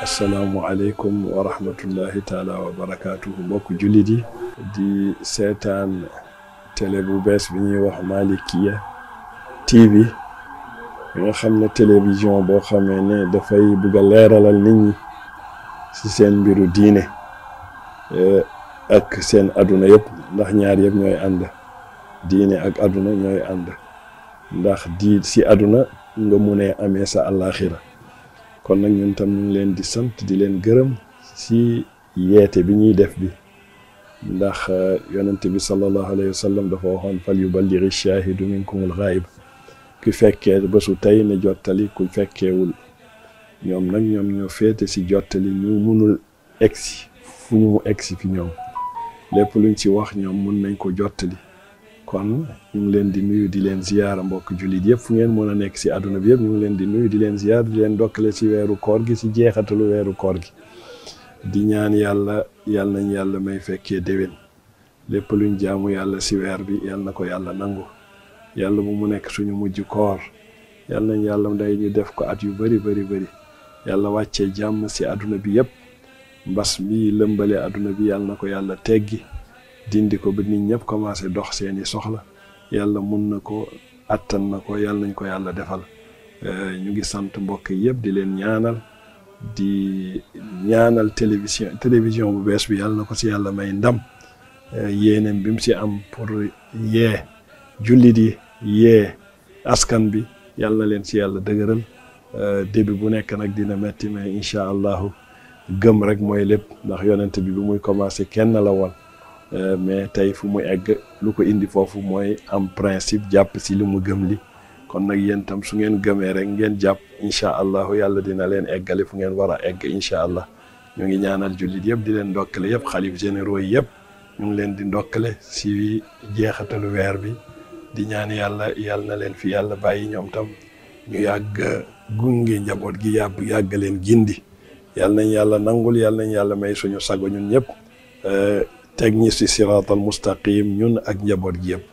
Speaker 8: asalaamualeykum wa rahmatullahi taala wa barakaatuhu mbokk jullit yi di seetaan télé bu bees bi ñuy wax Malikia TV bi nga xam ne télévision boo xamee ne dafay bëgg a leeralal nit ñi ci seen mbiru diine ak seen aduna yëpp ndax ñaar yëpp ñooy ànd diine ak aduna ñooy ànd ndax di ci aduna nga munee amee sa àllaaxira kon nag ñun tam ñu ngi leen di sant di leen gërëm ci yeete bi ñuy def bi ndax yonent bi sallallahu alayhi wa sallam dafa waxoon fal yuballighi shaahidu minkumul ghaayib ku fekkee bésu tey ne jottali ku fekkeewul ñoom nag ñoom ñoo féete ci jottali ñu munul egsi fu ñu egsi fi ñoom lépp luñ ci wax ñoom mun nañ ko jottali kon ñu ngi leen di nuyu di leen ziyaara mbokk jullit yëpp fu ngeen mën a nekk ci àdduna bi yëpp ñu ngi leen di nuyu di leen ziyaar di leen dokkale ci weeru koor gi ci jeexatalu weeru koor gi di ñaan yàlla nañ yàlla may fekkee déwén lépp luñ jaamu yàlla ci weer bi yàlla na ko yàlla nangu yàlla bu mu nekk suñu mujj koor yàlla nañ yàlla day ñu def ko at yu bari yàlla wàccee jàmm ci àdduna bi yëpp mbas mi lëmbale àdduna bi yàlla na ko yàlla teggi dindi ko ba nit ñëpp commencé dox seeni soxla yàlla mun na ko attan na ko yàlla nañ ko yàlla defal ñu ngi sant mbokk yëpp di leen ñaanal télévision bu bees bi yàlla na ko ci yàlla may ndam yéeneem bi mu ci am pour yee jullit yi yee askan bi yàlla na leen ci yàlla dëgëral début bu nekk nag dina metti mais incha allahu gëm rek mooy lépp ndax yonent bi muy commencé kenn la woon mais tey fu mu egg lu ko indi foofu mooy am principe jàpp ci li mu gëm li kon nag yéen tam su ngeen gëmee rek ngeen jàpp incha allahu yàlla dina leen eggale fu ngeen war a egg incha allah ñu ngi ñaanal jullit yëpp di leen ndokkale yëpp xalif généraux yi yëpp ñu ngi leen di ndokkale ci jeexatalu weer bi di ñaan yàlla na leen fi yàlla bàyyi ñoom tam ñu yàgg gunge njaboot gi yàgg leen gindi yàlla nañ yàlla nangul yàlla nañ yàlla may suñu sago ñun ñëpp teg ñi ci siraatal mustaqim ñun ak njaboot gi yëpp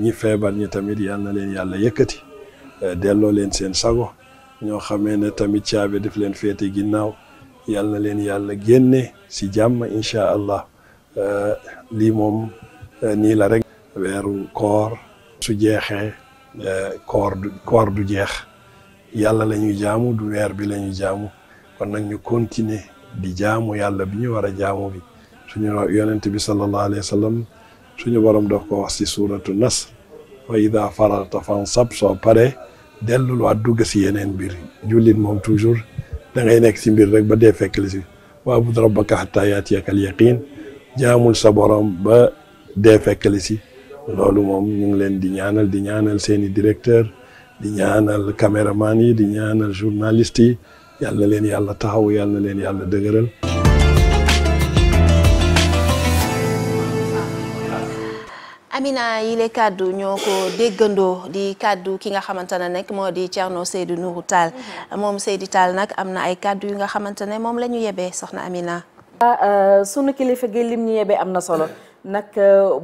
Speaker 8: ñi feebar ñi tamit yal na leen yàlla yëkkati delloo leen seen sago ñoo xamee ne tamit caabi def leen féete ginnaaw yal na leen yàlla génne ci jàmm incha allah lii moom nii la rek weeru koor su jeexee koor du jeex yàlla la ñuy jaamu du weer bi la ñuy jaamu kon nag ñu continuer di jaamu yàlla bi ñu war a jaamu bi suñu yonent bi sallallahu alayhi wa sallam suñu borom daf ko wax ci suuratu Nasr wa idha faragta fansab soo paree dellul waat dugg ci yeneen mbir jullit moom toujours da ngay nekk ci mbir rek ba dee fekk li ci wa'bud rabbaka hatta ya'tiyakal yaqiin jaamul sa borom ba dee fekk li ci loolu moom ñu ngi leen di ñaanal seeni directeur di ñaanal caméraman yi di ñaanal journaliste yi yal na leen yàlla taxaw yal na leen yàlla dëgëral.
Speaker 3: Amina yile kàddu ñoo ko déggandoo di kàddu ki nga xamante ne nag moo di Thierno Seydou Nourou Tall moom Seydou Tall nag am na ay kàddu yu nga xamante ne moom la ñu yebee soxna Amina.
Speaker 1: sunu kilifa gi lim ñu yebee am na solo nag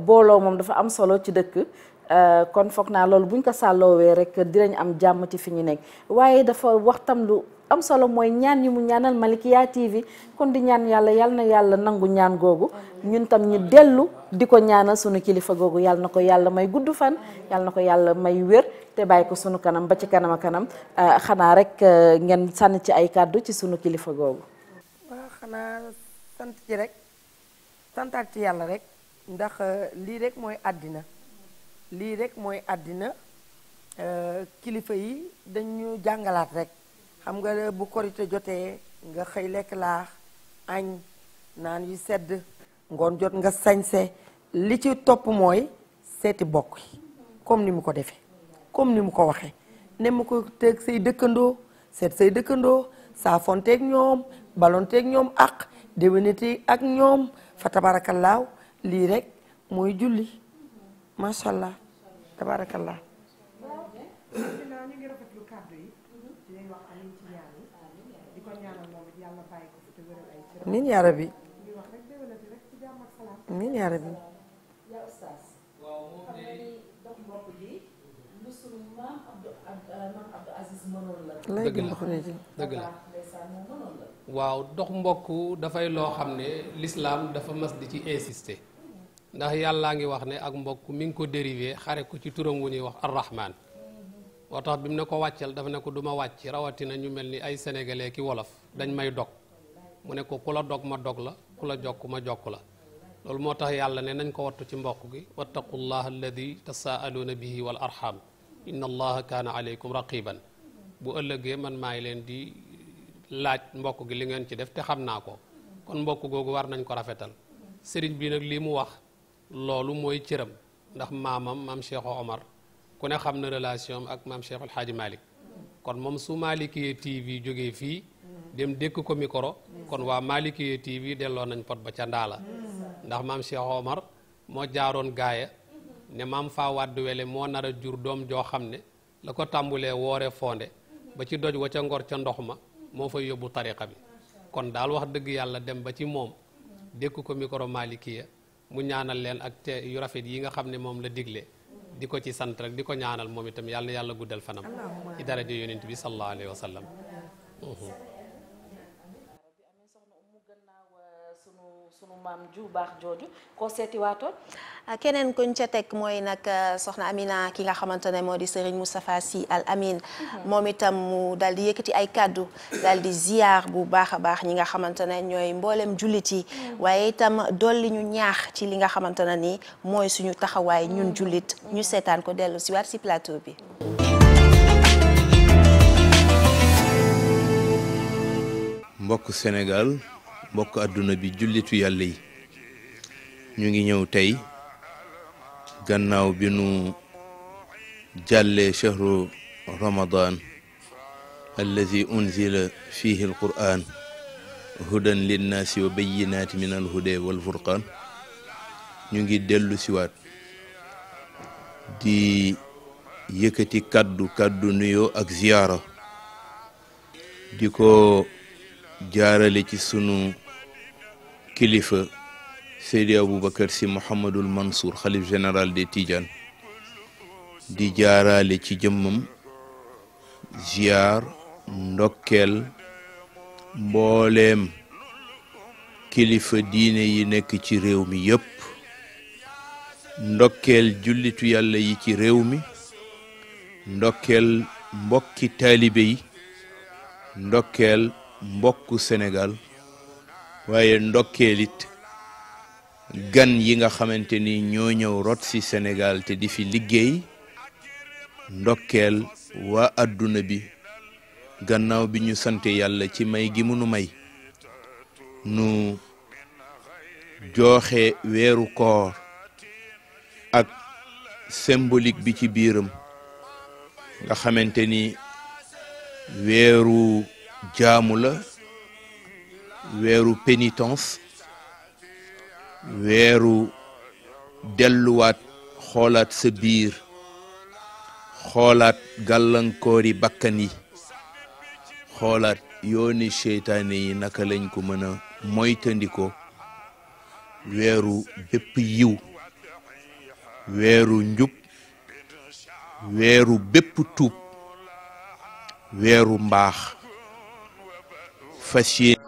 Speaker 1: booloo moom dafa am solo ci dëkk kon foog naa loolu buñ ko sàlloowee rek dinañ am jàmm ci fi ñu nekk waaye dafa waxtam lu am solo mooy ñaan yi mu ñaanal Malikia TV kon di ñaan yàlla yal na yàlla nangu ñaan googu ñun tam ñu dellu di ko ñaanal sunu kilifa googu yàlla na ko yàlla may gudd fan yàlla na ko yàlla may wér te bàyyi ko sunu kanam ba ci kanam a kanam xanaa rek ngeen sànni ci ay kàddu ci sunu kilifa googu.
Speaker 4: waaw xanaa sant ci rek santaat ci yàlla rek ndax lii rek mooy àddina lii rek mooy àddina kilifa yi dañu jàngalaat rek. xam nga bu korite jotee nga xëy lekk laax añ naan yu sedd ngoon jot nga sañse li ci topp mooy seeti bokk yi comme ni mu ko defee comme ni mu ko waxee ne mu ko teg say dëkkandoo seet say dëkkandoo saafonteeg ñoom balonteeg ñoom ak déwéniti ak ñoom fa tabarakallaahu lii rek mooy julli macha allah tabarakallaahu amiin yaa rabbi amiin yaa rabbi
Speaker 1: yaa oustaz xam nga ni dox mbokk ji lu sunu maam Abdou Aziz mënoon la
Speaker 5: dëgg la waaw dox mbokk dafay loo xam ne l'islam dafa mas di ci insister ndax yàllaa ngi wax ne ak mbokk mi ngi ko dérivé xare ko ci turam wu ñuy wax arrahman moo tax bi mu ne ko wàccal dafa ne ko duma wàcc rawatina ñu mel ni ay sénégalais ki wolof dañ may dog mu ne ko ku la dog ma dog la ku la jokk ma jokk la loolu moo tax yàlla ne nañ ko wattu ci mbokk gi wattaqullaha alladi tasaaluuna bihi wal arham inna allaha kaana aleykum raqiban bu ëllëgee man maay leen di laaj mbokk gi li ngeen ci def te xam naa ko kon mbokk googu war nañ ko rafetal sëriñ bi nag lii mu wax loolu mooy cëram ndax maamam maam Cheikh Omar ku ne xam na relation ak maam Cheikh El Hadji Malick kon moom su Malikia TV jógee fii dem dékk ko micro kon waa Malikia TV delloo nañ pot ba ca ndaala ndax maam Cheikh Omar moo jaaroon gaaya ne maam faa wàddu wele moo nar a jur doom joo xam ne la ko tàmbulee woore fonde ba ci doj wa ca ngor ca ndox ma moo fay yóbbu tariqa bi kon daal wax dëgg yàlla dem ba ci moom dékk ko micro Malikia mu ñaanal leen ak te yu rafet yi nga xam ne moom la digle di ko ci sant rek di ko ñaanal moom itam yàlla na yàlla guddal fanam ci daraja yonent bi sallallahu alayhi wa sallam
Speaker 1: sunu maam ju baax jooju koo seeti waatoon
Speaker 3: keneen kuñ ca teg mooy nag soxna Amina ki nga xamante ne moo di Serigne Moustapha Sy Al Amin moom itam mu daal di yëkkati ay kàddu daal di ziyaar bu baax a baax ñi nga xamante ne ñooy mboolem jullit yi waaye itam dolli ñu ñaax ci li nga xamante ne ni mooy suñu taxawaay ñun jullit ñu seetaan ko dellu si waat si plateau bi.
Speaker 9: mbokk Sénégal mbokk àdduna bi jullitu yàlla yi ñu ngi ñëw tey gannaaw bi nu jàllee shahru ramadan allazi unzila fihi alquran hudan linnaasi wa bayyinaati min alhuda walfurqaan ñu ngi dellu siwaat di yëkkati kaddu nuyoo ak ziyaara di ko jaarale ci sunu kilifa Seydi Aboubacar Sy Mouhamadul Mansour xalif général des Tidianes di jaarale ci jëmmam ziyaar ndokkeel mbooleem kilifa diine yi nekk ci réew mi yépp ndokkeel jullitu yàlla yi ci réew mi ndokkeel mbokki taalibe yi ndokkeel mbokku Sénégal waaye ndokkeel it gan yi nga xamante ni ñoo ñëw rot ci Sénégal te di fi liggéey ndokkeel waa àdduna bi gannaaw bi ñu sante yàlla ci may gi mënu may nu joxe weeru koor ak symbolique bi ci biiram nga xamante ni weeru jaamu la weeru pénitence weeru delluwaat xoolaat sa biir xoolaat gàllankoori bakkan yi xoolaat yooni seytaane yi naka lañ ko mën a moytandikoo weeru bépp yiw weeru njub weeru bépp tuub weeru mbaax fas yéene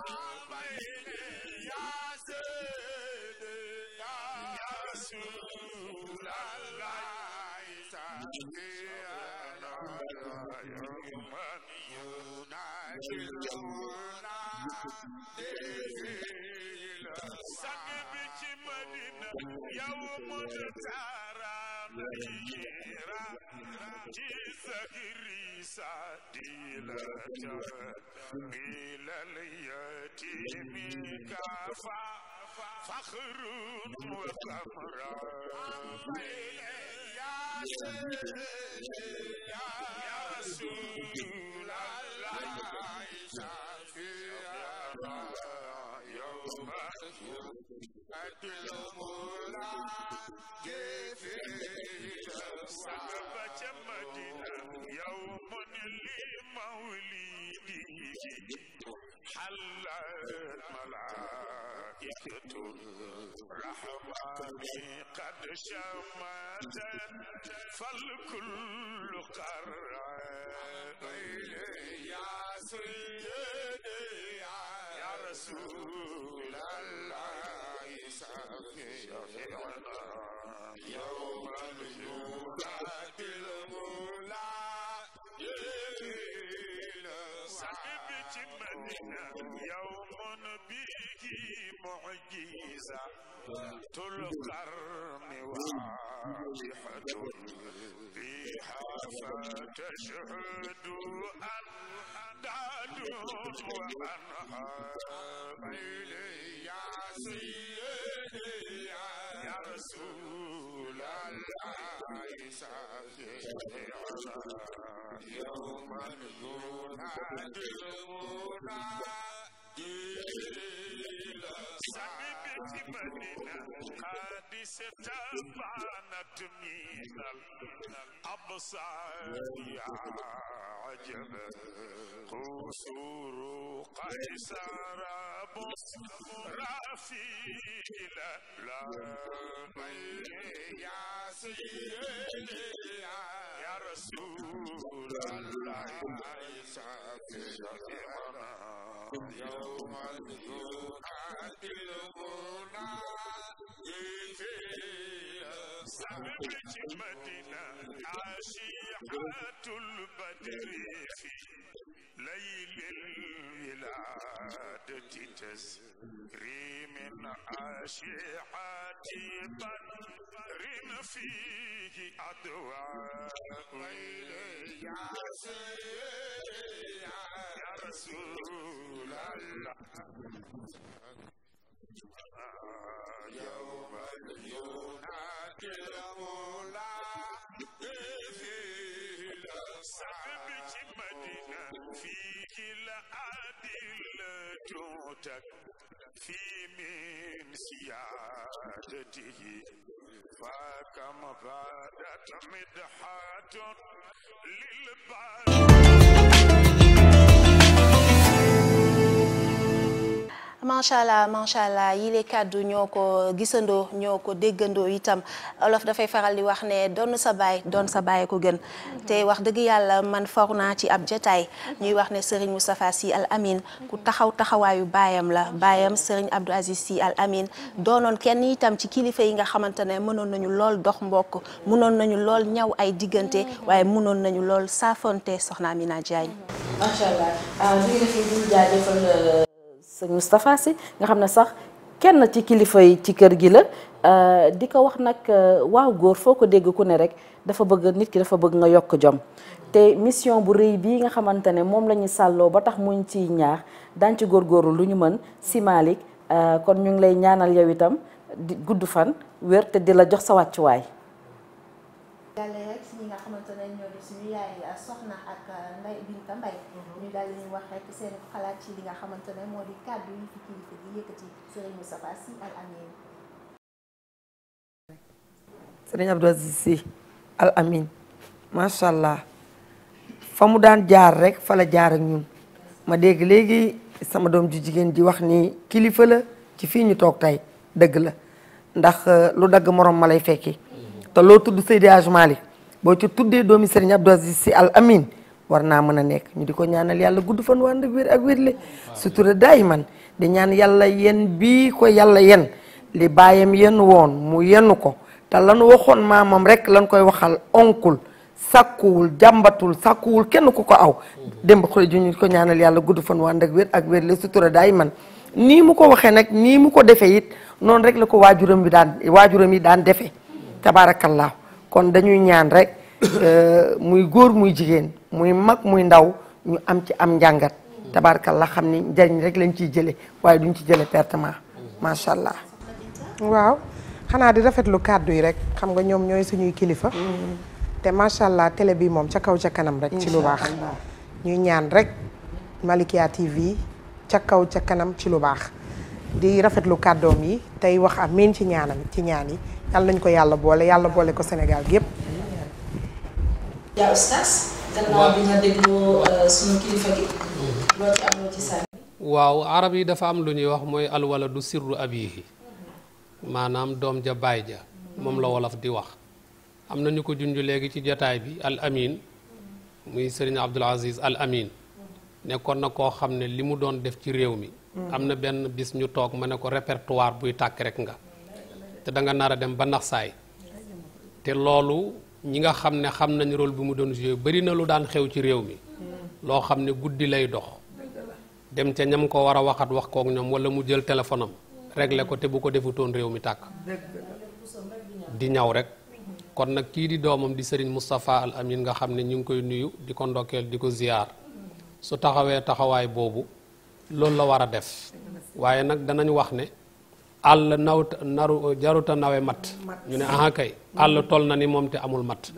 Speaker 3: macha allah yile kàddu ñoo ko gisandoo ñoo ko déggandoo itam olof dafay faral di wax ne doon sa baay doon sa baay ko gën te wax dëgg yàlla man faw naa ci ab jotaay ñuy wax ne Serigne Moustapha Sy Al Amine ku taxawaayu baayam la baayam Serigne Abdou Aziz Sy Al Amine doonoon kenn itam ci kilifa yi nga xamante ne mënoon nañu lool dox mbokk mënoon nañu lool ñaw ay diggante waaye mënoon nañu lool saafonte soxna Amina Diagne.
Speaker 1: macha allah ñu ngi def di jaajëfal sëñ Moustapha Sy nga xam ne sax kenn ci kilifa yi ci kër gi la di ko wax nag waaw góor foo ko dégg ku ne rek dafa bëgg nit ki dafa bëgg nga yokk jom te mission bu rëy bii nga xamante ne moom la ñu sàlloo ba tax muñ ciy ñaax daan ci góorgóorlu lu ñu mën si Malick kon ñu ngi lay ñaanal yow itam di gudd fan wér te di la jox sa wàccuwaay.
Speaker 3: yàlla rek si ñi nga xamante ne ñoo di suñu yaay soxna ak Ndeye Binta Mbaye ñu daal di wax rek seen xalaat ci li nga xamante ne moo di kàddu yi fi kilifa gi yëkkati Serigne Moustapha Sy Al Amine.
Speaker 4: Serigne Abdou Aziz Sy Al Amine macha allah fa mu daan jaar rek fa la jaar ak ñun ma dégg léegi sama doom ju jigéen ji wax ni kilifa la ci fii ñu toog tey dëgg la ndax lu dagg morom ma lay fekki te loo tudd Seydi Hadji Malick boo ci tuddee doomi Serigne Abdou Aziz Sy Al Amin war naa mën a nekk ñu di ko ñaanal yàlla gudd fan wànd ak wér ak wérle sutura daay man di ñaan yàlla yen bii ko yàlla yen li baayam yenn woon mu yenn ko te lanu waxoon maamam rek lan koy waxal onkul sàkkuwul jàmbatul sàkkuwul kenn ku ko aw démb xule ju ñu ko ñaanal yàlla gudd fan wànd ak wér ak wérle sutura daay man nii mu ko waxee nag nii mu ko defee it noonu rek la ko waajuram yi daan defee tabaarakallaahu kon dañuy ñaan rek muy góor muy jigéen muy mag muy ndaw ñu am ci am njàngat tabarakallah xam ni njariñ rek lañ ciy jële waaye duñ ci jële pertement macha allah.
Speaker 2: waaw xanaa di rafetlu kàddu yi rek xam nga ñoom ñooy suñuy kilifa te macha allah télé bi moom ca kaw ca kanam rek ci lu baax ñuy ñaan rek Malikia TV ca kaw ca kanam ci lu baax di rafetlu kàddoom yi tey wax amiin ci ñaan yi yàlla nañ ko yàlla boole ko Sénégal gi yëpp.
Speaker 1: yaa Oustaz gannaaw bi nga déglu suñu kilifa gi loo ci am loo ci sànni.
Speaker 5: waaw arab yi dafa am lu ñuy wax mooy alwaladu sirru abihi maanaam doom ja baay ja moom la wolof di wax am na ñu ko junj léegi ci jataay bi Al Amin muy Serigne Abdoul Aziz Al Amin nekkoon na koo xam ne li mu doon def ci réew mi am na benn bis ñu toog ma ne ko répertoire buy tàkk rek nga te da nga nar a dem ba nax saay te loolu ñi nga xam ne xam nañ rôle bi mu doon joué bari na lu daan xew ci réew mi loo xam ne guddi lay dox dem ca ñam ko war a waxat wax kook ñoom wala mu jël téléphone am réglé ko te bu ko defutoon réew mi tàkk di ñaw rek kon nag kii di doomam di Serigne Moustapha Al Amin nga xam ne ñu ngi koy nuyu di ko ndokkeel di ko ziyaar su taxawee taxawaay boobu loolu la war a def waaye nag danañ wax ne àll naru jaruta nawe mat ñu ne aha kay àll toll na ni moom te amul mat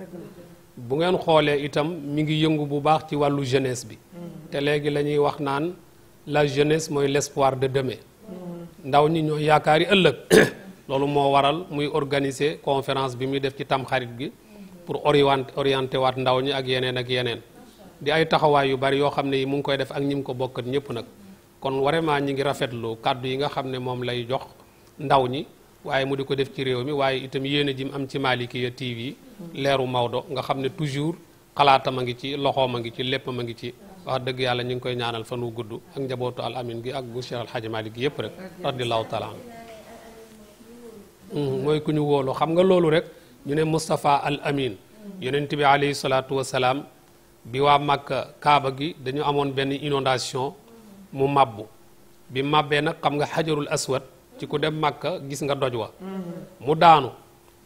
Speaker 5: bu ngeen xoolee itam mi ngi yëngu bu baax ci wàllu jeunesse bi te léegi la ñuy wax naan la jeunesse mooy l'espoir de demain ndaw ñi ñoo yaakaari ëllëg loolu moo waral muy organiser conférence bi muy def ci tamxarit gi pour orienter waat ndaw ñi ak yeneen di ay taxawaay yu bari yoo xam ne yi mu ngi koy def ak ñi mu ko bokkat ñëpp nag kon vraiment ñi ngi rafetlu kàddu yi nga xam ne moom lay jox ndaw ñi waaye mu di ko def ci réew mi waaye itam yéene ji mu am ci Malikia TV leeru Maodo nga xam ne toujours xalaatam a ngi ci loxoom a ngi ci léppam a ngi ci wax dëgg yàlla ñu ngi koy ñaanal fan wu gudd ak njabootu Al Amin gi ak bu Cheikh Al Hadji Malick gi yëpp rek radiyallahu taala mooy ku ñu wóolu xam nga loolu rek ñu ne Moustapha Al Amin yonent bi alayhi salaatu wasalaam bi waa Makka Kaaba gi dañu amoon benn inondation mu mabbu bi mabbee nag xam nga xajarul aswad ci ku dem Makka gis nga doj wa mu daanu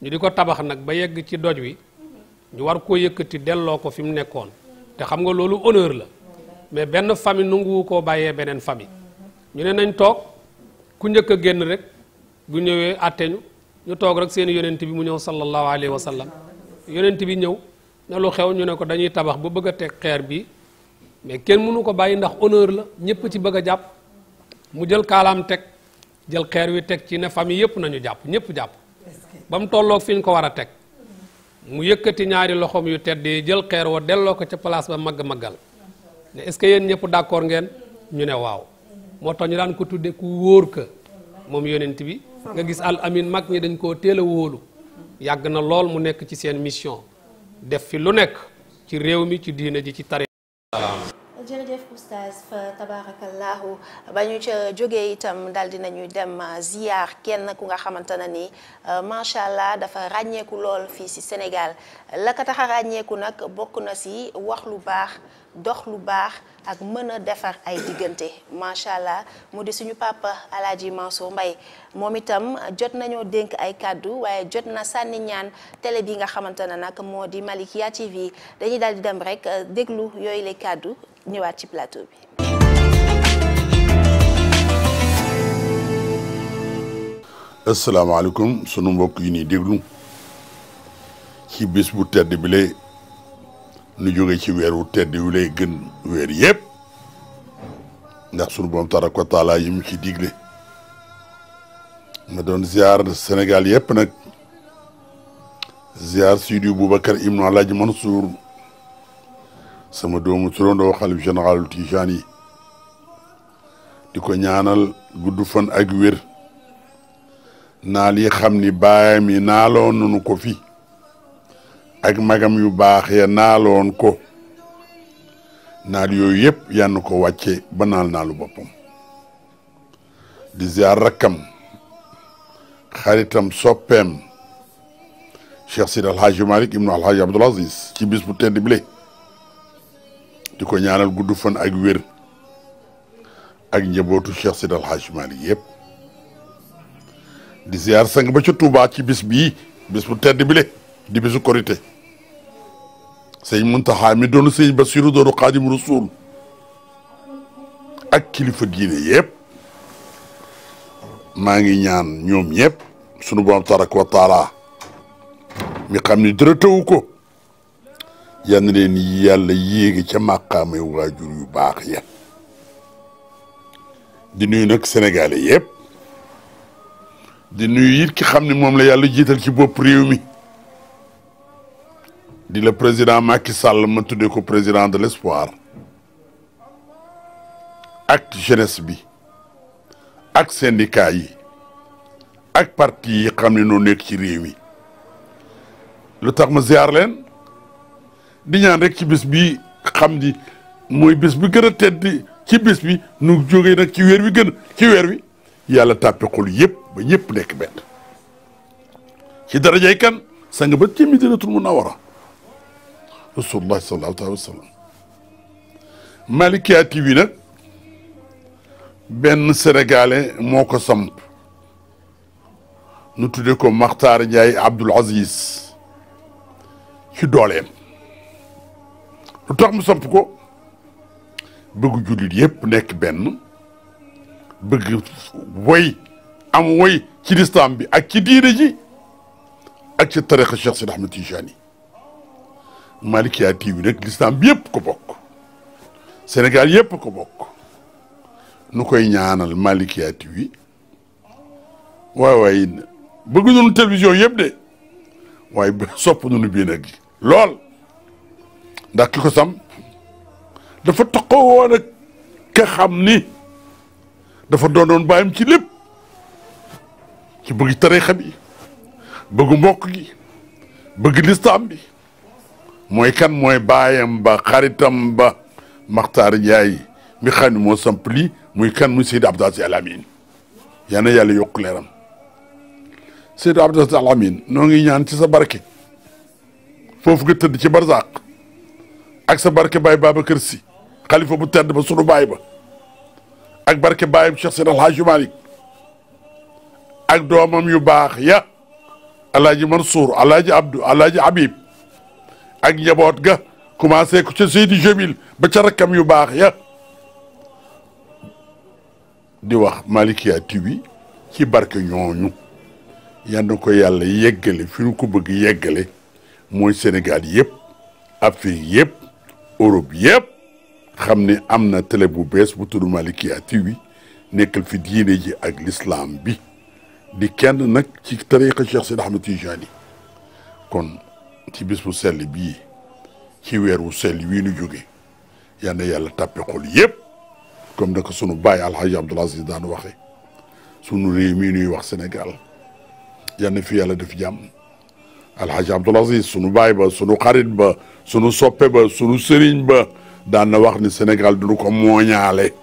Speaker 5: ñu di ko tabax nag ba yegg ci doj wi ñu war koo yëkkati delloo ko fi mu nekkoon te xam nga loolu honneur la mais benn famille nunguwu koo bàyyee beneen famille ñu ne nañ toog ku njëkk a génn rek bu ñëwee àtteñu ñu toog rek seen yonent bi mu ñëw sallallahu alayhi wa sallam yonent bi ñëw ne lu xew ñu ne ko dañuy tabax ba bëgg a teg xeer bi mais kenn mënu ko bàyyi ndax honneur la ñëpp ci bëgg a jàpp mu jël kaalaam teg jël xeer wi teg ci ne famille yëpp nañu jàpp ñëpp jàpp ba mu tolloog fi ñu ko war a teg mu yëkkati ñaari loxoom yu tedd yi jël xeer wa delloo ko ca place ba maggal ne est-ce que yéen ñëpp d'accord ngeen ñu ne waaw moo tax ñu daan ko tudde ku wóor ka moom yonent bi nga gis Al Amin mag ñi dañ koo teel a wóolu yàgg na lool mu nekk ci seen mission def fi lu nekk ci réew mi ci diina ji ci tari
Speaker 3: jërëjëf oustaz fa tabarakallahu ba ñu ca jógee itam daal dinañuy dem ziyaar kenn ku nga xamante ne ni macha allah dafa ràññeeku lool fii ci Sénégal la ko tax a ràññeeku nag bokk na ci wax lu baax dox lu baax ak mën a defar ay diggante macha allah mu di suñu papa Alaaji Mansour Mbaye moom itam jot nañoo dénk ay kàddu waaye jot na sànni ñaan télé bi nga xamante ne nag moo di Malikia TV dañuy daal di dem rek déglu yooyu lay kàddu ñëwaat ci plateau bi.
Speaker 10: asalaamaaleykum sunu mbokk yi nii déglu ci bis bu tedd bi lay nu jóge ci weer wu tedd wi lay gën weer yëpp ndax sunu borom tabaaraka wa taala yi mu ci digle ma doon ziar Sénégal yëpp nag ziar Sidi Boubacar Ibnu Alaaji Mansour sama doomu turandoo xalif général Tijaan yi di ko ñaanal gudd fan ak wér naal yi xam ni baayam yi naaloon nanu ko fi ak magam yu baax ya naaloon ko naal yooyu yëpp yann ko wàcce ba naalu boppam di ziar rakkam xaritam soppeem Cheikh Sidi Alhaji Malick ibnu Alhaji Abdoul Aziz ci bis bu tedd bile di ko ñaanal gudd fan ak wér ak njabootu Cheikh Sidi Alhaji Malick yëpp di ziar sang ba ca Touba ci bis bii bis bu tedd bile di bisu korité sëñ Muntaxa mi doonu sëñ Basiru doonu Xaadimu Rasuul ak kilifa diine yëpp maa ngi ñaan ñoom ñëpp sunu borom tabaraka wa taala mi xam ni dara tawu ko yal na leen yàlla yéegi ca màqaamay waajur yu baax ya di nuyu nag sénégalais yëpp di nuyu it ki xam ne moom la yàlla jiital ci bopp réew mi di le président Macky Sall ma tuddee ko président de l'espoir ak jeunesse bi ak syndicat yi ak parti yi xam ne noo nekk ci réew mi lu tax ma ziar leen di ñaan rek ci bis bi xam ni mooy bis bi gën a tedd ci bis bi nu jógee nag ci weer wi gën ci weer wi yàlla tàppe xol yëpp ba ñëpp nekk benn ci darajay kan sang ba ci Madinatul Munawwara rasulullah sallallahu alayhi wa sallam Malikia TV nag benn sénégalais moo ko samp nu tuddee ko Makhtar Ndiaye Abdoul Aziz ci dooleem lu tax mu samp ko bëgg jullit yëpp nekk benn bëgg woy am woy ci lislaam bi ak ci diine ji ak ci tariqa Cheikh Sidi Ahmed Tijani Malikia TV nag lislaam bi yëpp ko bokk Sénégal yëpp ko bokk nu koy ñaanal Malikia TV waaye bëgg nañu télévision yëpp de waaye sopp nañu bii nag lool ndax ki ko sam dafa taxaw woon ak ka xam ni dafa doonoon bàyyam ci lépp ci bëgg tarixa bi bëgg mbokk gi bëgg lislaam bi mooy kan mooy baayam ba xaritam ba Makhtar Ndiaye mi xam ne moo samp lii muy kan muy Seydi Abdou Aziz Al Amine yal na yàlla yokk leeram Seydi Abdou Aziz Al Amine noo ngi ñaan ci sa barke foofu nga tëdd ci barzaq ak sa barke baay Babacar Sy xalifa bu tedd ba sunu baay ba ak barke baayam Cheikh Seydi Alhaji Malick ak doomam yu baax ya Alhaji Mansour Alhaji Abdou Alhaji Habib ak njaboot ga commencé ko ca Seydi Jamil ba ca rakkam yu baax ya di wax Malikia TV ci barke ñooñu yal na ko yàlla yeggale fi ñu ko bëgg yeggale mooy Sénégal yëpp Afrique yëpp Europe yëpp xam ne am na télé bu bees bu tudd Malikia TV nekkal fi diine ji ak l'islam bi di kenn nag ci tariqa Cheikh Sidi Ahmed Tijani kon ci bis bu sell bii ci weer wu sell wii nu jóge yal na yàlla tàppe xol yëpp comme naka sunu baay Alhaji Abdoul Aziz daan waxe sunu réew mii nuy wax Sénégal yal na fi yàlla def jàmm Alhaji Abdoul Aziz sunu baay ba sunu xarit ba sunu soppe ba sunu sëriñ ba daan na wax ni Sénégal duñu ko mooñaale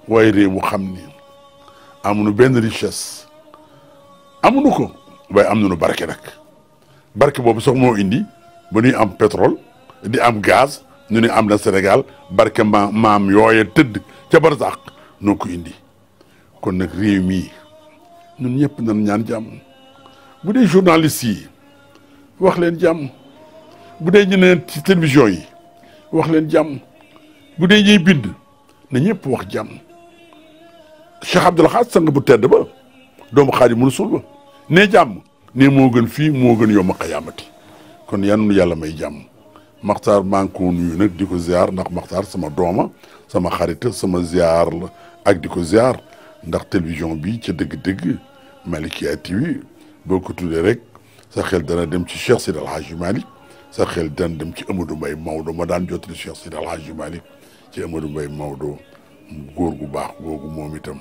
Speaker 10: waaye réew mu xam ni amuñu benn richesse amuñu ko waaye am nañu barke nag barke boobu sax moo indi ba ñuy am pétrole di am gaz ñu ne am na Sénégal barke maam yooye tëdd ca barzaq noo ko indi kon nag réew mii ñun ñëpp nañ ñaan jàmm bu dee journaliste yi wax leen jàmm bu dee ñu ne ci télévision yi wax leen jàmm bu dee ñuy bind na ñëpp wax jàmm Cheikh Abdoul Ahad sang bu tedd ba doomu Xaadimu Rasuul ba ne jàmm ne moo gën fii moo gën yawma qiyaamati kon yal na yàlla may jàmm Makhtar maa ngi ko nuyu nag di ko ziar ndax Makhtar sama dooma sama xarit sama ziar la ak di ko ziar ndax télévision bi ca dëgg-dëgg Malikia TV boo ko tuddee rek sa xel dana dem ci Cheikh Sidi Alhaji Malick sa xel dana dem ci Amadou Mbaye Maodo ma daan jottali Cheikh Sidi Alhaji Malick ci Amadou Mbaye Maodo góor gu baax googu moom itam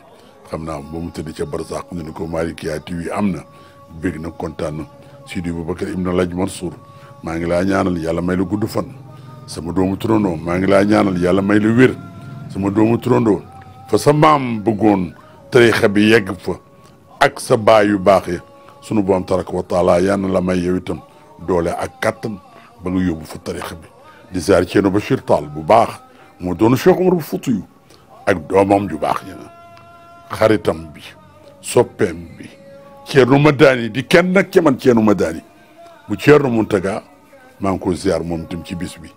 Speaker 10: xam naa ba mu tëdd ca barsàq ne ni ko Malikia TV am na bég na kontaan na Sidi Boubacar Ibn Alhaji Mansour maa ngi laa ñaanal yàlla may la gudd fan sama doomu turandoo maa ngi laa ñaanal yàlla may la wér sama doomu turandoo fa sa maam bëggoon tariixa bi yegg fa ak sa baay yu baax ya sunu borom tabaraka wa taala yal na la may yow itam doole ak kattan ba nga yóbbu fa tariixa bi di ziar Ceerno Bachir Tall bu baax moo doon Cheikh Omar bu Fuutiyu ak doomam ju baax ña xaritam bi soppeem bi Ceerno Madani di kenn nag ci man Ceerno Madani bu Ceerno Muntaga maa ngi ko ziar moom itam ci bis bi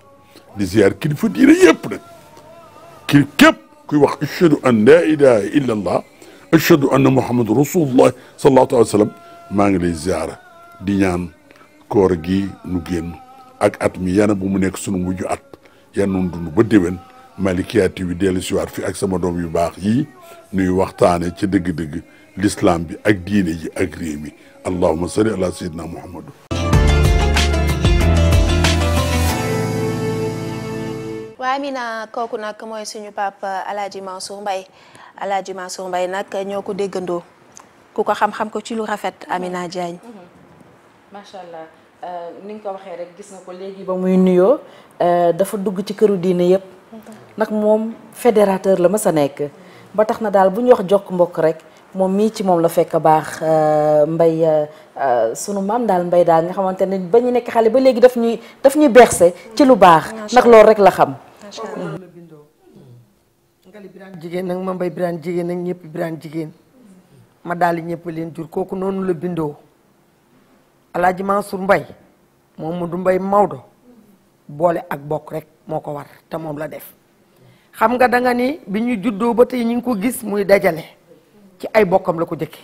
Speaker 10: di ziar kilifa diine yëpp nag képp kuy wax ashhadu an la ilaha illa allah ashhadu anna muhammadu rasulullah sallallahu alayhi wa sallam maa ngi lay ziar di ñaan koor gi nu génn ak at mi yana bu mu nekk sunu mujj at yan nun dund ba déwén Malikia TV dellu siwaat fi ak sama doom yu baax yi nuy waxtaane ci dëgg-dëgg l'islam bi ak diine ji ak réew mi allahumma salli ala sayyidina muhammadu
Speaker 3: waa Amina kooku nag mooy suñu papa Alaaji Mansour Mbaye Alaaji Mansour Mbaye nag ñoo ko déggandoo ku ko xam-xam ko ci lu rafet Amina Diagne.
Speaker 1: macha allah ni nga ko waxee rek gis nga ko léegi ba muy nuyoo dafa dugg ci këru diine yëpp. nag moom fédérateur la ma sa nekk ba tax na daal bu ñu wax jokk mbokk rek moom mii ci moom la fekk baax Mbaye sunu maam daal Mbaye daal nga xamante ne ba ñu nekk xale ba léegi daf ñuy bercé ci lu baax. nag loolu rek la xam.
Speaker 4: la bindoo ngali biraan jigéen nag ma Mbay biraan jigéen nag ñëpp biraan jigéen ma daal ñëpp leen jur kooku noonu la bindoo Alaaji Mansour Mbay moom mu du Mbay Maodo boole ak bokk rek moo ko war te moom la def xam nga da nga ni bi ñu juddoo ba tey ñu ngi ko gis muy dajale ci ay bokkam la ko jëkke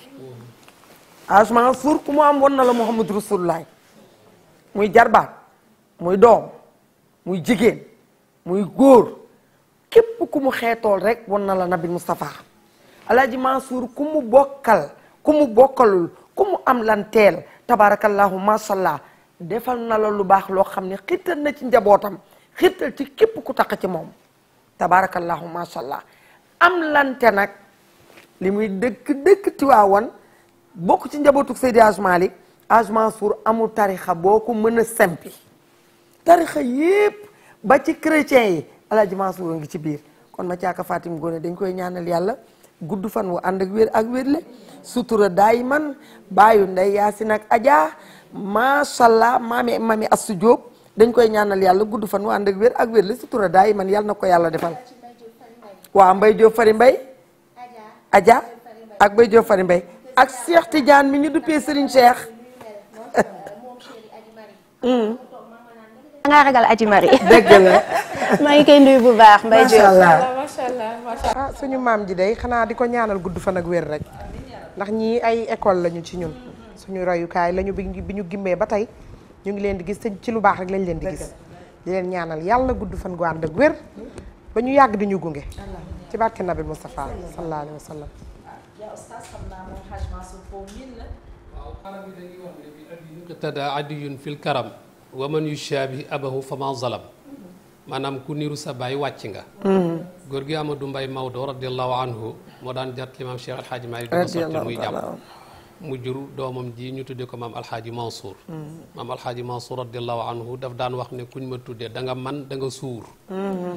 Speaker 4: Alaaji Mansour ku mu am won na la Muhammadu Rasulullah muy jarbaat muy doom muy jigéen muy góor képp ku mu xeetool rek won na la Nabi Moustapha Alaaji Mansour ku mu bokkal ku mu bokkalul ku mu am lan teel tabarakallahu mashallah defal na la lu baax loo xam ne xittal na ci njabootam xittal ci képp ku takk ci moom tabarakallahu mashallah am lante nag li muy dëkk Tiwaawan bokk ci njabootu Seydi Hadj Malick Hadj Mansour amul tarixa boo ko mën a sempi tarixa yépp ba ci chrétien yi Alaaji Mansour a ngi ci biir kon ma caaka Fatim Ngoone dañ koy ñaanal yàlla gudd fan wu ànd ak wér ak wérle sutura daay man baayu Ndey Yaasin ak Adja mashallah mami Assu Jóob dañ koy ñaanal yàlla gudd fan wu ànd ak wér ak wérle sutura daay man yàlla na ko yàlla defal waaw Mbay Jóob Fari Mbay Adja ak Mbay Jóob Fari Mbay ak Cheikh Tidiane mi ñu duppee Serigne Cheikh
Speaker 3: nga ragal Aji Mari
Speaker 4: dëgg la
Speaker 3: maa ngi koy nuyu bu baax Mbaye Diop
Speaker 2: macha allah suñu maam ji day xanaa di ko ñaanal gudd fan ak wér rek ndax ñii ay école lañu ci ñun suñu royukaay lañu bi ñu gimmee ba tey ñu ngi leen di gis te ci lu baax rek lañ leen di gis di leen ñaanal yàlla gudd fan gu ànd ak wér ba ñu yàgg di ñu gunge ci barke Nabi Moustapha sallallahu alayhi wa sallam.
Speaker 5: iqtada adiyun fil karam wa man yushabi abahu fama zalam maanaam ku niru sa baay wàcc nga góor gi Amadou Mbaye Maodo radiallahu anhu moo daan jat li maam Cheikh Alhaaji Maalik di ko sotti muy jàmm mu jur doomam ji ñu tuddee ko maam Alhaaji Mansour maam Alhaaji Mansour radiallahu anhu daf daan wax ne kuñ ma tuddee da nga man da nga suur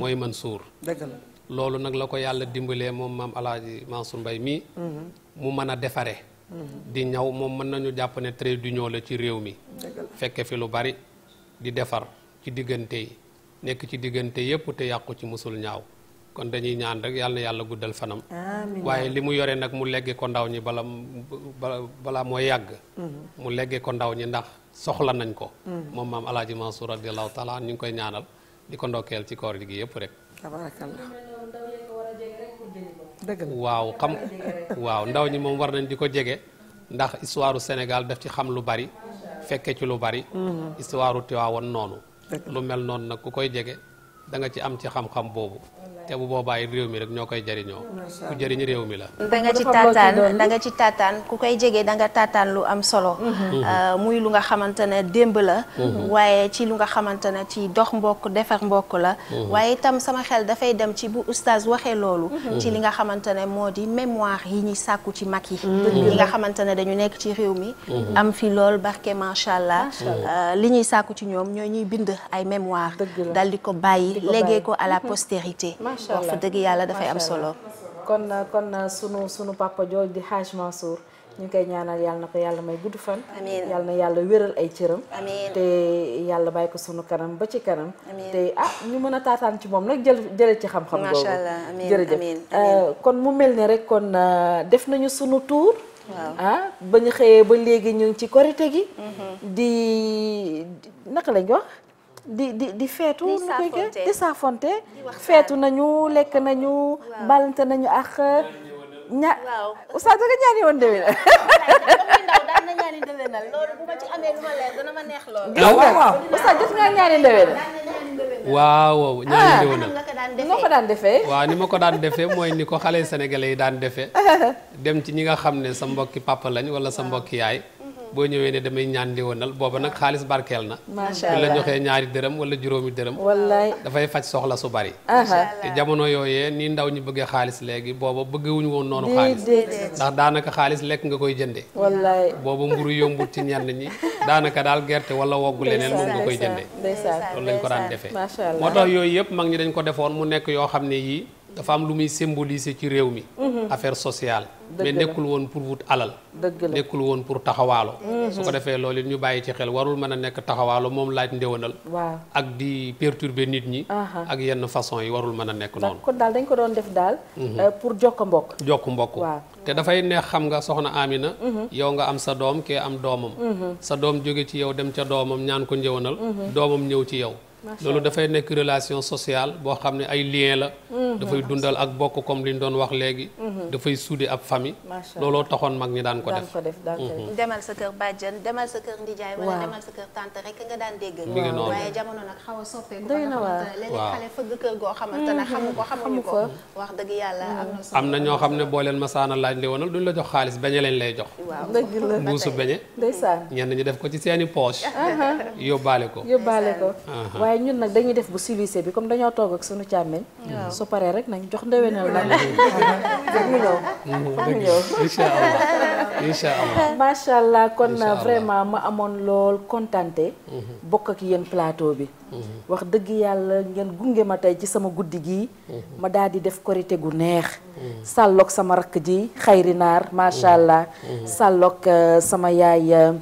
Speaker 5: mooy man suur
Speaker 4: dëgg la
Speaker 5: loolu nag la ko yàlla dimbalee moom maam Alhaaji Mansour Mbaye mii mu mën a defare di ñaw moom mën nañu jàpp ne trait d'union la ci réew mi fekke fi lu bari di defar ci diggante yi nekk ci diggante yépp te yàqu ci musul ñaaw kon dañuy ñaan rek yàlla na yàlla guddal fanam waaye li mu yore nag mu legge ko ndaw ñi bala mooy yàgg mu legge ko ndaw ñi ndax soxla nañ ko moom maam Alaaji Mansour radiallahu taala ñu ngi koy ñaanal di ko ndokkeel ci koor gi yépp rek waaw xam waaw ndaw ñi moom war nañ di ko jege ndax histoire Sénégal daf ci xam lu bari fekke ci lu bari histoire Tiwaawan noonu lu mel noonu nag ku koy jege da nga ci am ci xam-xam boobu te bu boobaa réew mi rek ñoo koy jariñoo ku jëriñ réew mi la
Speaker 3: da nga ci taataan ku koy jege da nga taataan lu am solo muy lu nga xamante ne démb la waaye ci lu nga xamante ne ci dox mbokk defar mbokk la waaye itam sama xel dafay dem ci bu oustaz waxee loolu ci li nga xamante ne moo di mémoire yi ñuy sàkku ci mag yi li nga xamante ne dañu nekk ci réew mi am fi lool barke macha allah li ñuy sàkku ci ñoom ñooy ñuy bind ay mémoire dal di ko bàyyi légué ko à la postérité wax fa dëgg yàlla dafay am solo
Speaker 1: kon sunu papa jooj di Haj Mansour ñu ngi koy ñaanal yàlla na ko yàlla may gudd fan yàlla na yàlla wéral ay cëram te yàlla bàyyi ko sunu kanam ba ci kanam te ñu mën a taataan ci moom nag jële ci xam-xam boobu jërëjëf kon mu mel ne rek kon def nañu sunu tour ba ñu xëyee ba léegi ñu ngi ci korite gi di naka lañ wax di feetu di saafonte feetu nañu lekk nañu balante nañu ak oustaz danga ñaani woon déwén
Speaker 3: ndaw daan na ñaani déwénal loolu bu ma ci amee lu ma leer dana ma neex loolu
Speaker 1: waaw oustaz jot nga ñaani déwén
Speaker 5: waaw ñaani déwénal
Speaker 1: ni ma ko daan defee
Speaker 5: waaw ni ma ko daan defee mooy ni ko xale sénégalais yi daan defee dem ci ñi nga xam ne sa mbokki papa lañ wala sa mbokki yaay boo ñëwee ne damay ñaan ndiwanal booba nag xaalis barkeel na
Speaker 1: macha
Speaker 5: allah la joxee ñaari dërëm wala juróomi dërëm
Speaker 1: wallaay
Speaker 5: dafay faj soxla su bari te jamono yooyee ni ndaw ñi bëggee xaalis léegi booba bëggewuñu woon noonu xaalis ndax daanaka xaalis lekk nga koy jënde
Speaker 1: wallaay
Speaker 5: booba mburu yombut ci ñenn ñi daanaka daal gerte wala woggu leneen moom nga koy jënde loolu lañ ko daan defee moo tax yooyu yëpp mag ñi dañ ko defoon mu nekk yoo xam ne yii dafa am lu muy symboliser ci réew mi affaire sociale mais nekkul woon pour wut alal nekkul woon pour taxawaalo su ko defee loolu ñu bàyyi ci xel warul mën a nekk taxawaalo moom laaj ndéwanal ak di perturber nit ñi ak yenn façon yi warul mën a nekk noonu
Speaker 1: kon daal dañ ko doon def daal pour jokk mbokk
Speaker 5: te dafay neex xam nga soxna Amina yow nga am sa doom kee am doomam sa doom jóge ci yow dem ca doomam ñaan ko njëwanal doomam ñëw ci yow loolu dafay nekk relation sociale boo xam ne ay lien la dafay dundal ak bokk comme li ñu doon wax léegi dafay suude ab famille looloo taxoon mag ñi daan ko def
Speaker 3: demal sa kër bàjjan demal sa kër ndijaay wala demal sa kër tante rek nga daan dégg waaye jamono nag xaw a soppeeku léeg-léeg xale fëgg kër goo xamante ne xamuñu ko wax dëgg yàlla
Speaker 5: am na ñoo xam ne boo leen masaana laaj ndiwanal duñ la jox xaalis beñe leen lay jox mbuusu beñe ñenn ñi def ko ci seeni poche yóbbaale ko
Speaker 1: waaye ñun nag dañuy def bu civilisé bi comme dañoo toog ak suñu càmmeñ su paree rek nañ jox ndewenal nag ñu ñëw
Speaker 5: incha allah
Speaker 1: macha allah kon vraiment ma amoon lool kontante bokk ak yéen plateau bi wax dëgg yàlla ngeen gunge ma tey ci sama guddi gii ma daal di def korité gu neex sàlloog sama rakk ji xayri naar macha allah sàlloog sama yaay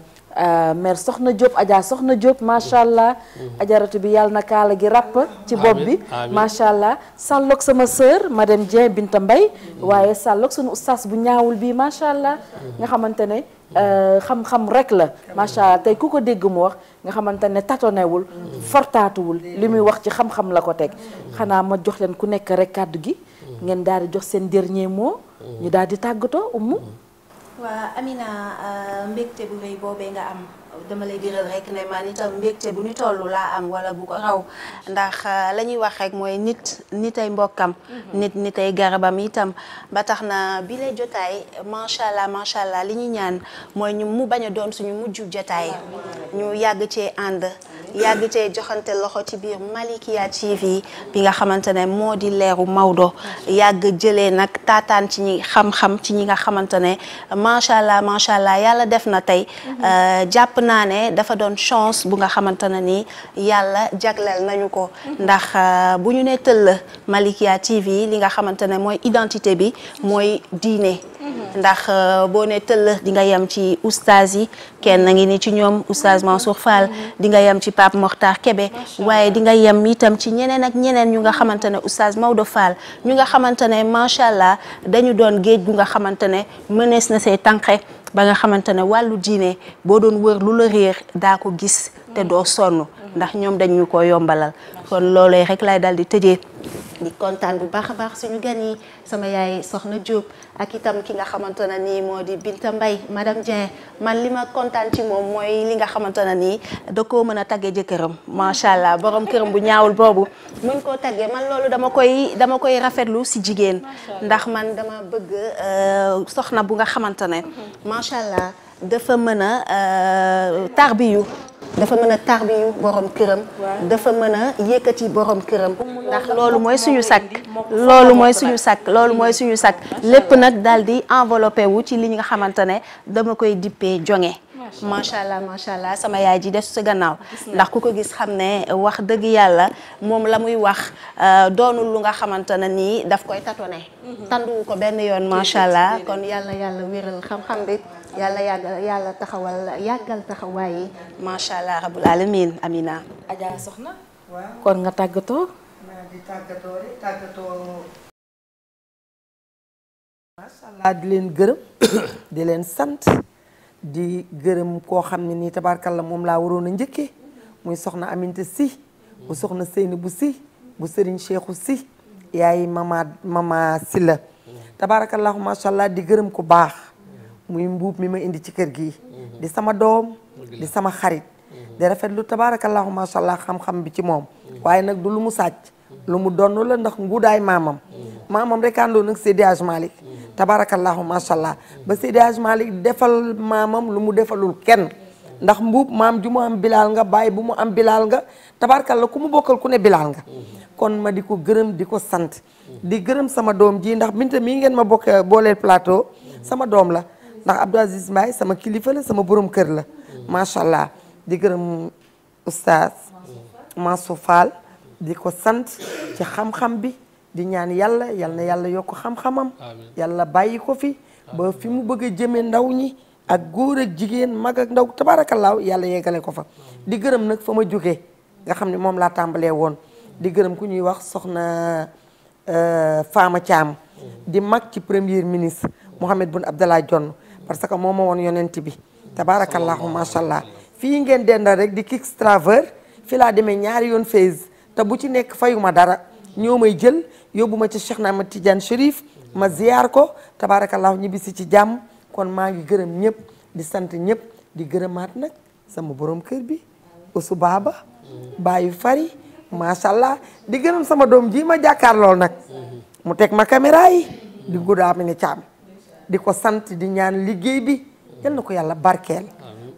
Speaker 1: mère Soxna Diop Adja Soxna Diop macha allah ajaratu bi yàlla na kaala gi ràpp ci bopp bi macha allah sàlloog sama sœur madame Dieng Binta Mbaye waaye sàlloog sunu ustaas bu ñaawul bii macha allah nga xamante ne xam-xam rek la macha allah tey ku ko dégg mu wax nga xamante ne tatonewul fortaatuwul li muy wax ci xam-xam la ko teg xanaa ma jox leen ku nekk rek kàddu gi ngeen daal di jox seen dernier mot ñu daal di tàggatoo Oumou.
Speaker 3: waa Amina mbégte bu rëy boobee nga am dama lay biral rek ne man itam mbégte bu ñu toll laa am wala bu ko raw ndax la ñuy wax rek mooy nit ay mbokkam nit ay garabam itam ba tax na bi lay jotaay macha allah li ñuy ñaan mooy ñu mu bañ a doon suñu mujj jotaay ñu yàgg cee ànd yàgg cee joxante loxo ci biir Malikia TV bi nga xamante ne moo di leeru Maodo yàgg jëlee nag taataan ci ñi xam-xam ci ñi nga xamante ne macha allah yàlla def na tey jàpp naa ne dafa doon chance bu nga xamante ne ni yàlla jagleel nañu ko ndax bu ñu ne tëll Malikia TV li nga xamante ne mooy identité bi mooy diine ndax boo ne tëll di nga yem ci oustaz yi kenn ngi ni ci ñoom oustaz Mansour Fall di nga yem ci Pape Mokhtar Kébé waaye di nga yem itam ci ñeneen ak ñeneen ñu nga xamante ne oustaz Maodo Fall ñu nga xamante ne macha allah dañu doon géej gu nga xamante ne mënees na see tànqe ba nga xamante ne wàllu diine boo doon wër lu la réer daa ko gis te doo sonn ndax ñoom dañu ko yombalal kon loolee rek lay dal di tëjee di kontaan bu baax a baax suñu gan yi sama yaay Soxna Diop ak itam ki nga xamante ne nii moo di Binta Mbaye madame Dieng man li ma kontaan ci moom mooy li nga xamante ne nii da koo mën a tagge jëkkëram macha allah borom këram bu ñaawul boobu mën koo taggee man loolu dama koy rafetlu si jigéen ndax man dama bëgg soxna bu nga xamante ne macha allah dafa mën a tarbiyu borom këram dafa mën a yëkkati borom këram ndax loolu mooy suñu sakk loolu mooy suñu sakk lépp nag daal di enveloppé wu ci li nga xamante ne dama koy dippee jonge macha allah sama yaay ji des sa gannaaw ndax ku ko gis xam ne wax dëgg yàlla moom la muy wax doonul lu nga xamante ne nii daf koy tatone tanduwu ko benn yoon macha allah kon yàlla wéral xam-xam bi yàlla yàggal taxawaay yi macha allah rabbul alamin amina.
Speaker 1: Adja Soxna kon nga tàggatoo.
Speaker 4: di tàggatoo macha allah di leen gërëm di leen sant di gërëm koo xam ne nii tabaarkalla moom laa waroon a njëkkee muy soxna Aminta Sy bu soxna Seyni bu Sy bu Serigne Cheikhou Sy yaay mama Sylla tabaarakallahu macha allah di gërëm ku baax muy mbuub mi ma indi ci kër gi di sama doom di sama xarit di rafetlu tabaarakallahu macha allah xam-xam bi ci moom waaye nag du lu mu sàcc lu mu donn la ndax nguudaay maamam rek àndoon ak Seydi Hadj Malick tabaarakallahu macha allah ba Seydi Hadj Malick defal maamam lu mu defalul kenn ndax mbuub maam ju mu am bilaal nga bàyyi bu mu am bilaal nga tabaarakallah ku mu bokkal ku ne bilaal nga kon ma di ko gërëm di ko sant di gërëm sama doom ji ndax Binta mii ngeen ma booleel plateau sama doom la ndax Abdou Aziz Mbaye sama kilifa la sama borom kër la macha allah di gërëm oustaz Mansour Fall di ko sant ci xam-xam bi di ñaan yàlla na yàlla yokk xam-xamam yàlla bàyyi ko fi ba fi mu bëgg a jëme ndaw ñi ak góor ak jigéen mag ak ndaw tabaarakallaahu yàlla yeggale ko fa di gërëm nag fa ma jógee nga xam ne moom laa tàmbalee woon di gërëm ku ñuy wax soxna Fama Thiam di mag ci premier ministre Mohamed Boun Abdallah Dionne parce que moom ma woon yonent bi tabaarakallaahu macha allah fii ngeen dendal rek di Kix Traver fi laa demee ñaari yoon phase te bu ci nekk fayuma dara ñoo may jël yóbbu ma ci Cheikh na Ahmad Tidiane Chérif ma ziyaar ko tabaarakallaahu ñibbisi ci jàmm kon maa ngi gërëm ñëpp di sant ñëpp di gërëmaat nag sama borom kër bi Ousou Baba Bayu Fari macha allah di gërëm sama doom ji ma jàkkaar lool nag mu teg ma caméra yi di guddaa mi ne caam di ko sant di ñaan liggéey bi yal na ko yàlla barkeel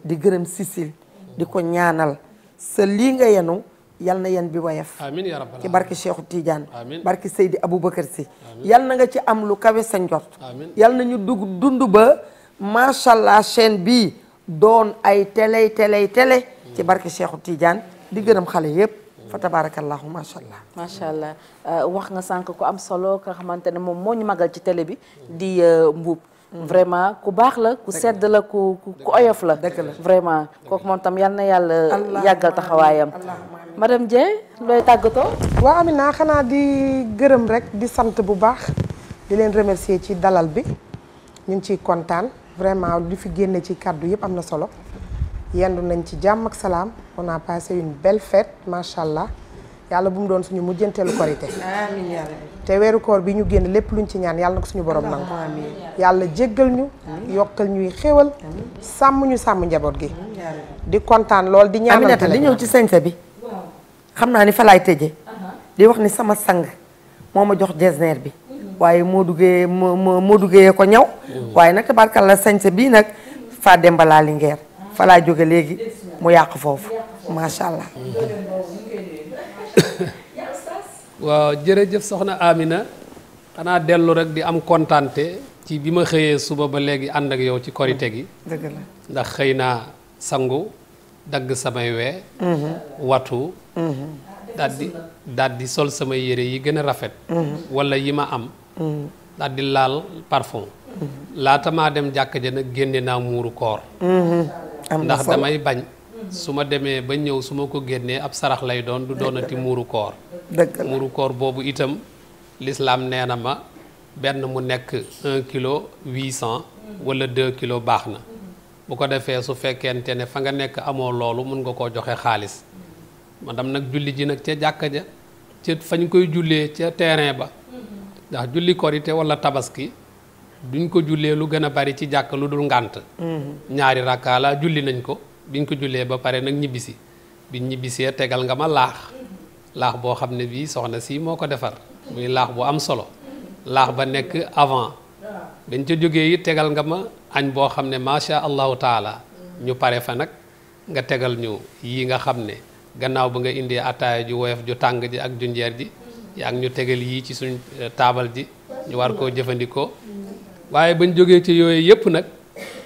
Speaker 4: di gërëm Cécile di ko ñaanal sa lii nga yenu yal na yen bi wayaf
Speaker 5: amiin yaa rabbal
Speaker 4: ci barke Cheikhou Tidiane barke Seydi Aboubacar Sy yal na nga ci am lu kawe sa njort yal na ñu dund ba macha allah chaîne bii doon ay télé ci barke Cheikhou Tidiane di gërëm xale yépp fa tabarakallahu macha allah.
Speaker 1: macha allah wax nga sànq ku am solo nga xamante ne moom moo ñu magal ci télé bi di mbuub vraiment ku baax la ku sedd la ku oyof la.
Speaker 4: dëgg la
Speaker 1: vraiment kooku moom tam yal na yàlla yàggal taxawaayam. madame Dieng looy tàggatoo.
Speaker 2: waaw Amina xanaa di gërëm rek di sant bu baax di leen remercier ci dalal bi ñu ngi ciy kontaan vraiment li fi génne ci kàddu yëpp am na solo yendu nañ ci jàmm ak salaam on a passé une belle fête macha allah yàlla bu mu doon suñu mujjanteelu korité
Speaker 4: amiin yàlla
Speaker 2: te weeru koor bi ñu génn lépp luñ ci ñaan yàlla na ko suñu borom nangu yàlla jéggal ñu yokkal ñuy xéwal sàmm ñu sàmm njaboot gi di kontaan lool di ñaanal
Speaker 4: Aminata di ñëw ci sañse bi xam naa ni fa laay tëje di wax ni sama sang moo ma jox jesner bi waaye moo duggee ko ñaw waaye nag tabarkalla sañse bii nag fa Demba laa Linguère fa laa jóge léegi mu yàq foofu macha allah.
Speaker 5: waaw jërëjëf soxna Amina xanaa dellu rek di am kontante ci bi ma xëyee suba ba léegi ànd ak yow ci korite gi.
Speaker 4: dëgg la
Speaker 5: ndax xëy naa sangu dagg samay wee watu daal di sol samay yére yi gën a rafet wala yi ma am daal di laal parfum laata maa dem jàkka ja nag génne naa muuru koor ndax damay bañ su ma demee ba ñëw su ma ko génnee ab sarax lay doon du doonati muuru koor muuru koor boobu itam l'islam nee na ma benn mu nekk 1 kilo 800 wala 2 kilos baax na bu ko defee su fekkente ne fa nga nekk amoo loolu mun nga koo joxe xaalis madam nag julli ji nag ca jàkka ja ca fañ koy jullee ca terrain ba ndax julli korite wala tabaski duñ ko jullee lu gën a bari ci jàkk lu dul ngànt ñaari rakkaa la julli nañ ko biñ ko jullee ba pare nag ñibbisi biñ ñibbisee tegal nga ma laax boo xam ne bii soxna si moo ko defar muy laax bu am solo laax ba nekk avant dañ ca jógee yi tegal nga ma añ boo xam ne macha allahu taala ñu pare fa nag nga tegal ñu yii nga xam ne gannaaw ba nga indee ataaya ju woyof ju tàng ji ak ju njeer ji yaa ngi ñu tegal yii ci suñ taabal ji ñu war koo jëfandikoo waaye bañ jógee ci yooyu yépp nag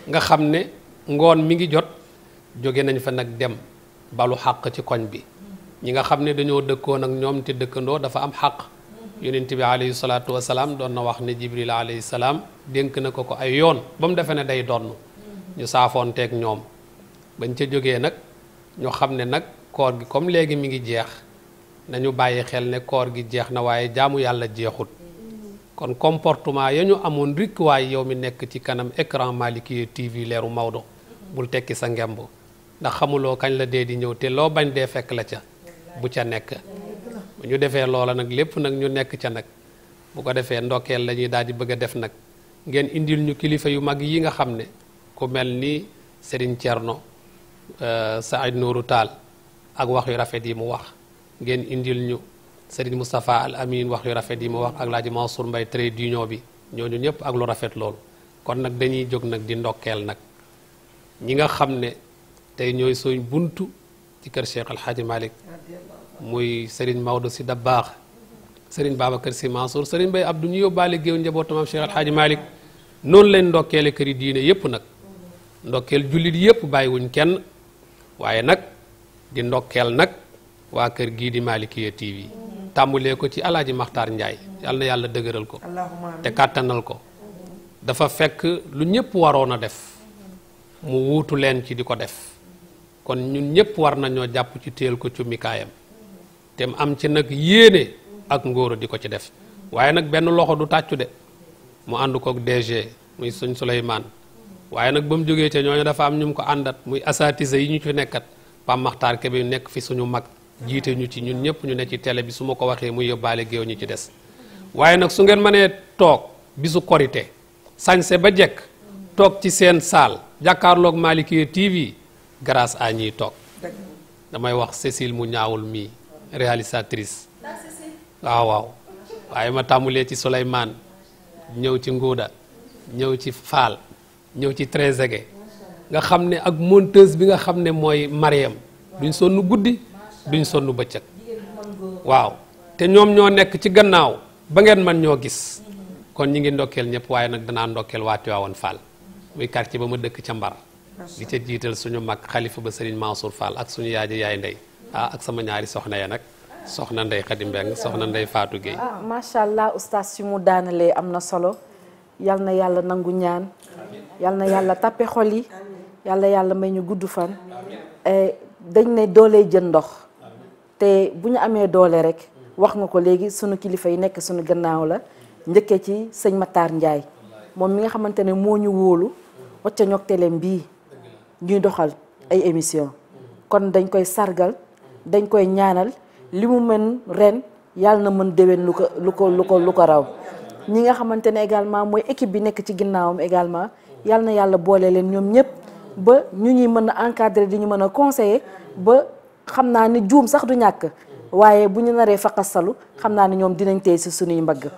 Speaker 5: nga xam ne ngoon mi ngi jot jóge nañ fa nag dem balu xàq ci koñ bi ñi nga xam ne dañoo dëkkoon ak ñoom te dëkkandoo dafa am xàq yonent bi alayhi salaatu wasalaam doon na wax ne jibril alayhi salaam dénk na ko ay yoon ba mu defee ne day donn ñu saafoonteeg ñoom bañ ca jógee nag ñu xam ne nag koor gi comme léegi mi ngi jeex nañu bàyyi xel ne koor gi jeex na waaye jaamu yàlla jeexut kon comportement ya ñu amoon rikk waaye yow mi nekk ci kanam écran Malikia TV leeru Maodo bul tekki sa ngemb ndax xamuloo kañ la dee di ñëw te loo bañ dee fekk la ca bu ca nekk bu ñu defee loola nag lépp nag ñu nekk ca nag bu ko defee ndokkeel la ñuy daal di bëgg a def nag ngeen indil ñu kilifa yu mag yi nga xam ne ku mel ni Serigne Thierno Saïd Nourou Tall ak wax yu rafet yi mu wax ngeen indil ñu Serigne Moustapha Al Amin wax yu rafet yi mu wax ak Laaji Mansour Mbaye trade d'union bi ñooñu ñëpp ak lu rafet loolu kon nag dañuy jóg nag di ndokkeel nag ñi nga xam ne tey ñooy suñ buntu ci kër Cheikh Al Hadji Malick muy Serigne Maodo Sy Dabakh Serigne Babacar Sy Mansour Serigne Mbaye Abdou ñu yóbbaale géew njabootu maam Cheikh Al Hadji Malick noonu leen ndokkeele këri diine yépp nag ndokkeel jullit yépp bàyyiwuñ kenn waaye nag di ndokkeel nag waa kër gii di Malikia TV tàmbulee ko ci Alaaji Maxtaar Njaay yàlla na yàlla dëgëral ko te kàttanal ko dafa fekk lu ñëpp waroon a def mu wuutu leen ci di ko def kon ñun ñëpp war nañoo jàpp ci téel ko ci mikaayam te mu am ci nag yéene ak ngóora di ko ci def waaye nag benn loxo du tàccu de mu ànd kook DG muy suñ Souleymane waaye nag ba mu jógee ca ñooñu dafa am ñu mu ko àndat muy asatise yi ñu ci nekkat Pam Maxtaar Kebe nekk fi suñu mag jiite ñu ci ñun ñëpp ñu ne ci télé bi su ma ko waxee muy yóbbaale géew ñi ci des waaye nag su ngeen mënee toog bisu korité sañse ba jekk toog ci seen saal jàkkaarloog Malikia TV grâce à ñiy toog damay wax Cécile mu ñaawul mii réalisatrice waaw waaye ma tàmmulee ci Souleymane ñëw ci Ngouda ñëw ci Fall ñëw ci Trésege nga xam ne ak monteuse bi nga xam ne mooy Mariam duñ sonn guddi duñ sonn bëccëg waaw te ñoom ñoo nekk ci gannaaw ba ngeen man ñoo gis kon ñi ngi ndokkeel ñëpp waaye nag danaa ndokkeel waa Tivaouane Fall muy quartier ba ma dëkk ca Mbar di ca jiital suñu mag xalifa ba Serigne Mansour Fall ak suñu yaay yaay ndey ak sama ñaari soxna ya nag soxna Ndey Xadi Mbeng soxna Ndey Fatou Gueye
Speaker 1: macha allah oustaz fi mu daanalee am na solo yal na yàlla nangu ñaan yal na yàlla tappe xol yi yàlla may ñu gudd fan dañ ne doolee jën ndox te bu ñu amee doole rek wax nga ko léegi sunu kilifa yi nekk sunu gannaaw la njëkkee ci sëñ Matar Ndiaye moom mi nga xamante ne moo ñu wóolu wacca ñoog teleem bii ñuy doxal ay émission kon dañ koy sargal dañ koy ñaanal li mu mën ren yàlla na mën déwén lu ko raw ñi nga xamante ne également mooy équipe bi nekk ci ginnaawam également yàlla na yàlla boole leen ñoom ñëpp ba ñu ñuy mën a encadrer di ñu mën a conseiller ba xam naa ni juum sax du ñàkk waaye bu ñu naree faqasalu xam naa ni ñoom dinañ tey si suñuy mbagg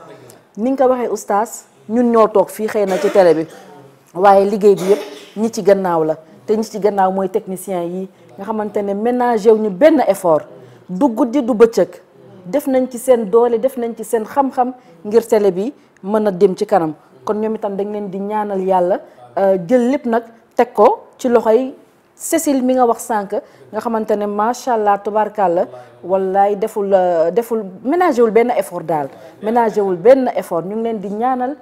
Speaker 1: ni nga ko waxee oustaz ñun ñoo toog fii xëy na ci télé bi waaye liggéey bi yëpp ñi ci gannaaw la te ñi ci gannaaw mooy technicien yi nga xamante ne ménagé wu ñu benn effort du guddi du bëccëg def nañ ci seen doole def nañ ci seen xam-xam ngir télé bi mën a dem ci kanam kon ñoom itam dañ leen di ñaanal yàlla jël lépp nag teg ko ci loxoy Cécile mi nga wax sànq nga xamante ne macha allah tubaarkàlla wallaay deful ménagé wul benn effort daal ménagé wul benn effort ñu ngi leen di ñaanal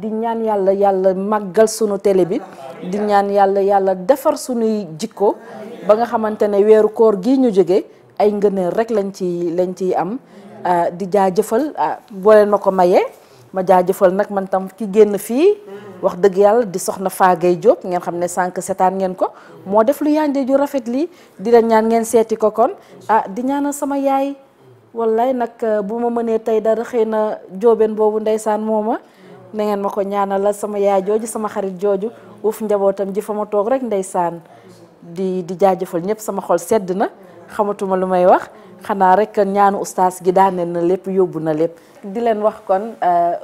Speaker 1: di ñaan yàlla màggal sunu télé bi di ñaan yàlla defar sunuy jikko ba nga xamante ne weeru koor gii ñu jóge ay ngëneel rek lañ ciy am di jaajëfal boo leen ma ko mayee ma jaajëfal nag man tam ki génn fii wax dëgg yàlla di soxna Faagay Diop ngeen xam ne sànq seetaan ngeen ko moo def lu yànde ju rafet lii di la ñaan ngeen seeti ko kon di ñaanal sama yaay wallaay nag bu ma mënee tey dara xëy na jóobeen boobu ndeysaan mooma na ngeen ma ko ñaanal sama yaay jooju sama xarit jooju uuf njabootam ji fa ma toog rek ndeysaan di jaajëfal ñëpp sama xol sedd na xamatuma lu may wax xanaa rek ñaanu ustaas gi daaneel na lépp yóbbu na lépp di leen wax kon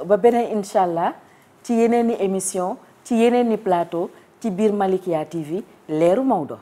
Speaker 1: ba beneen incha allah ci yeneen i émission ci yeneen i plateau ci biir Malikia TV leeru Maodo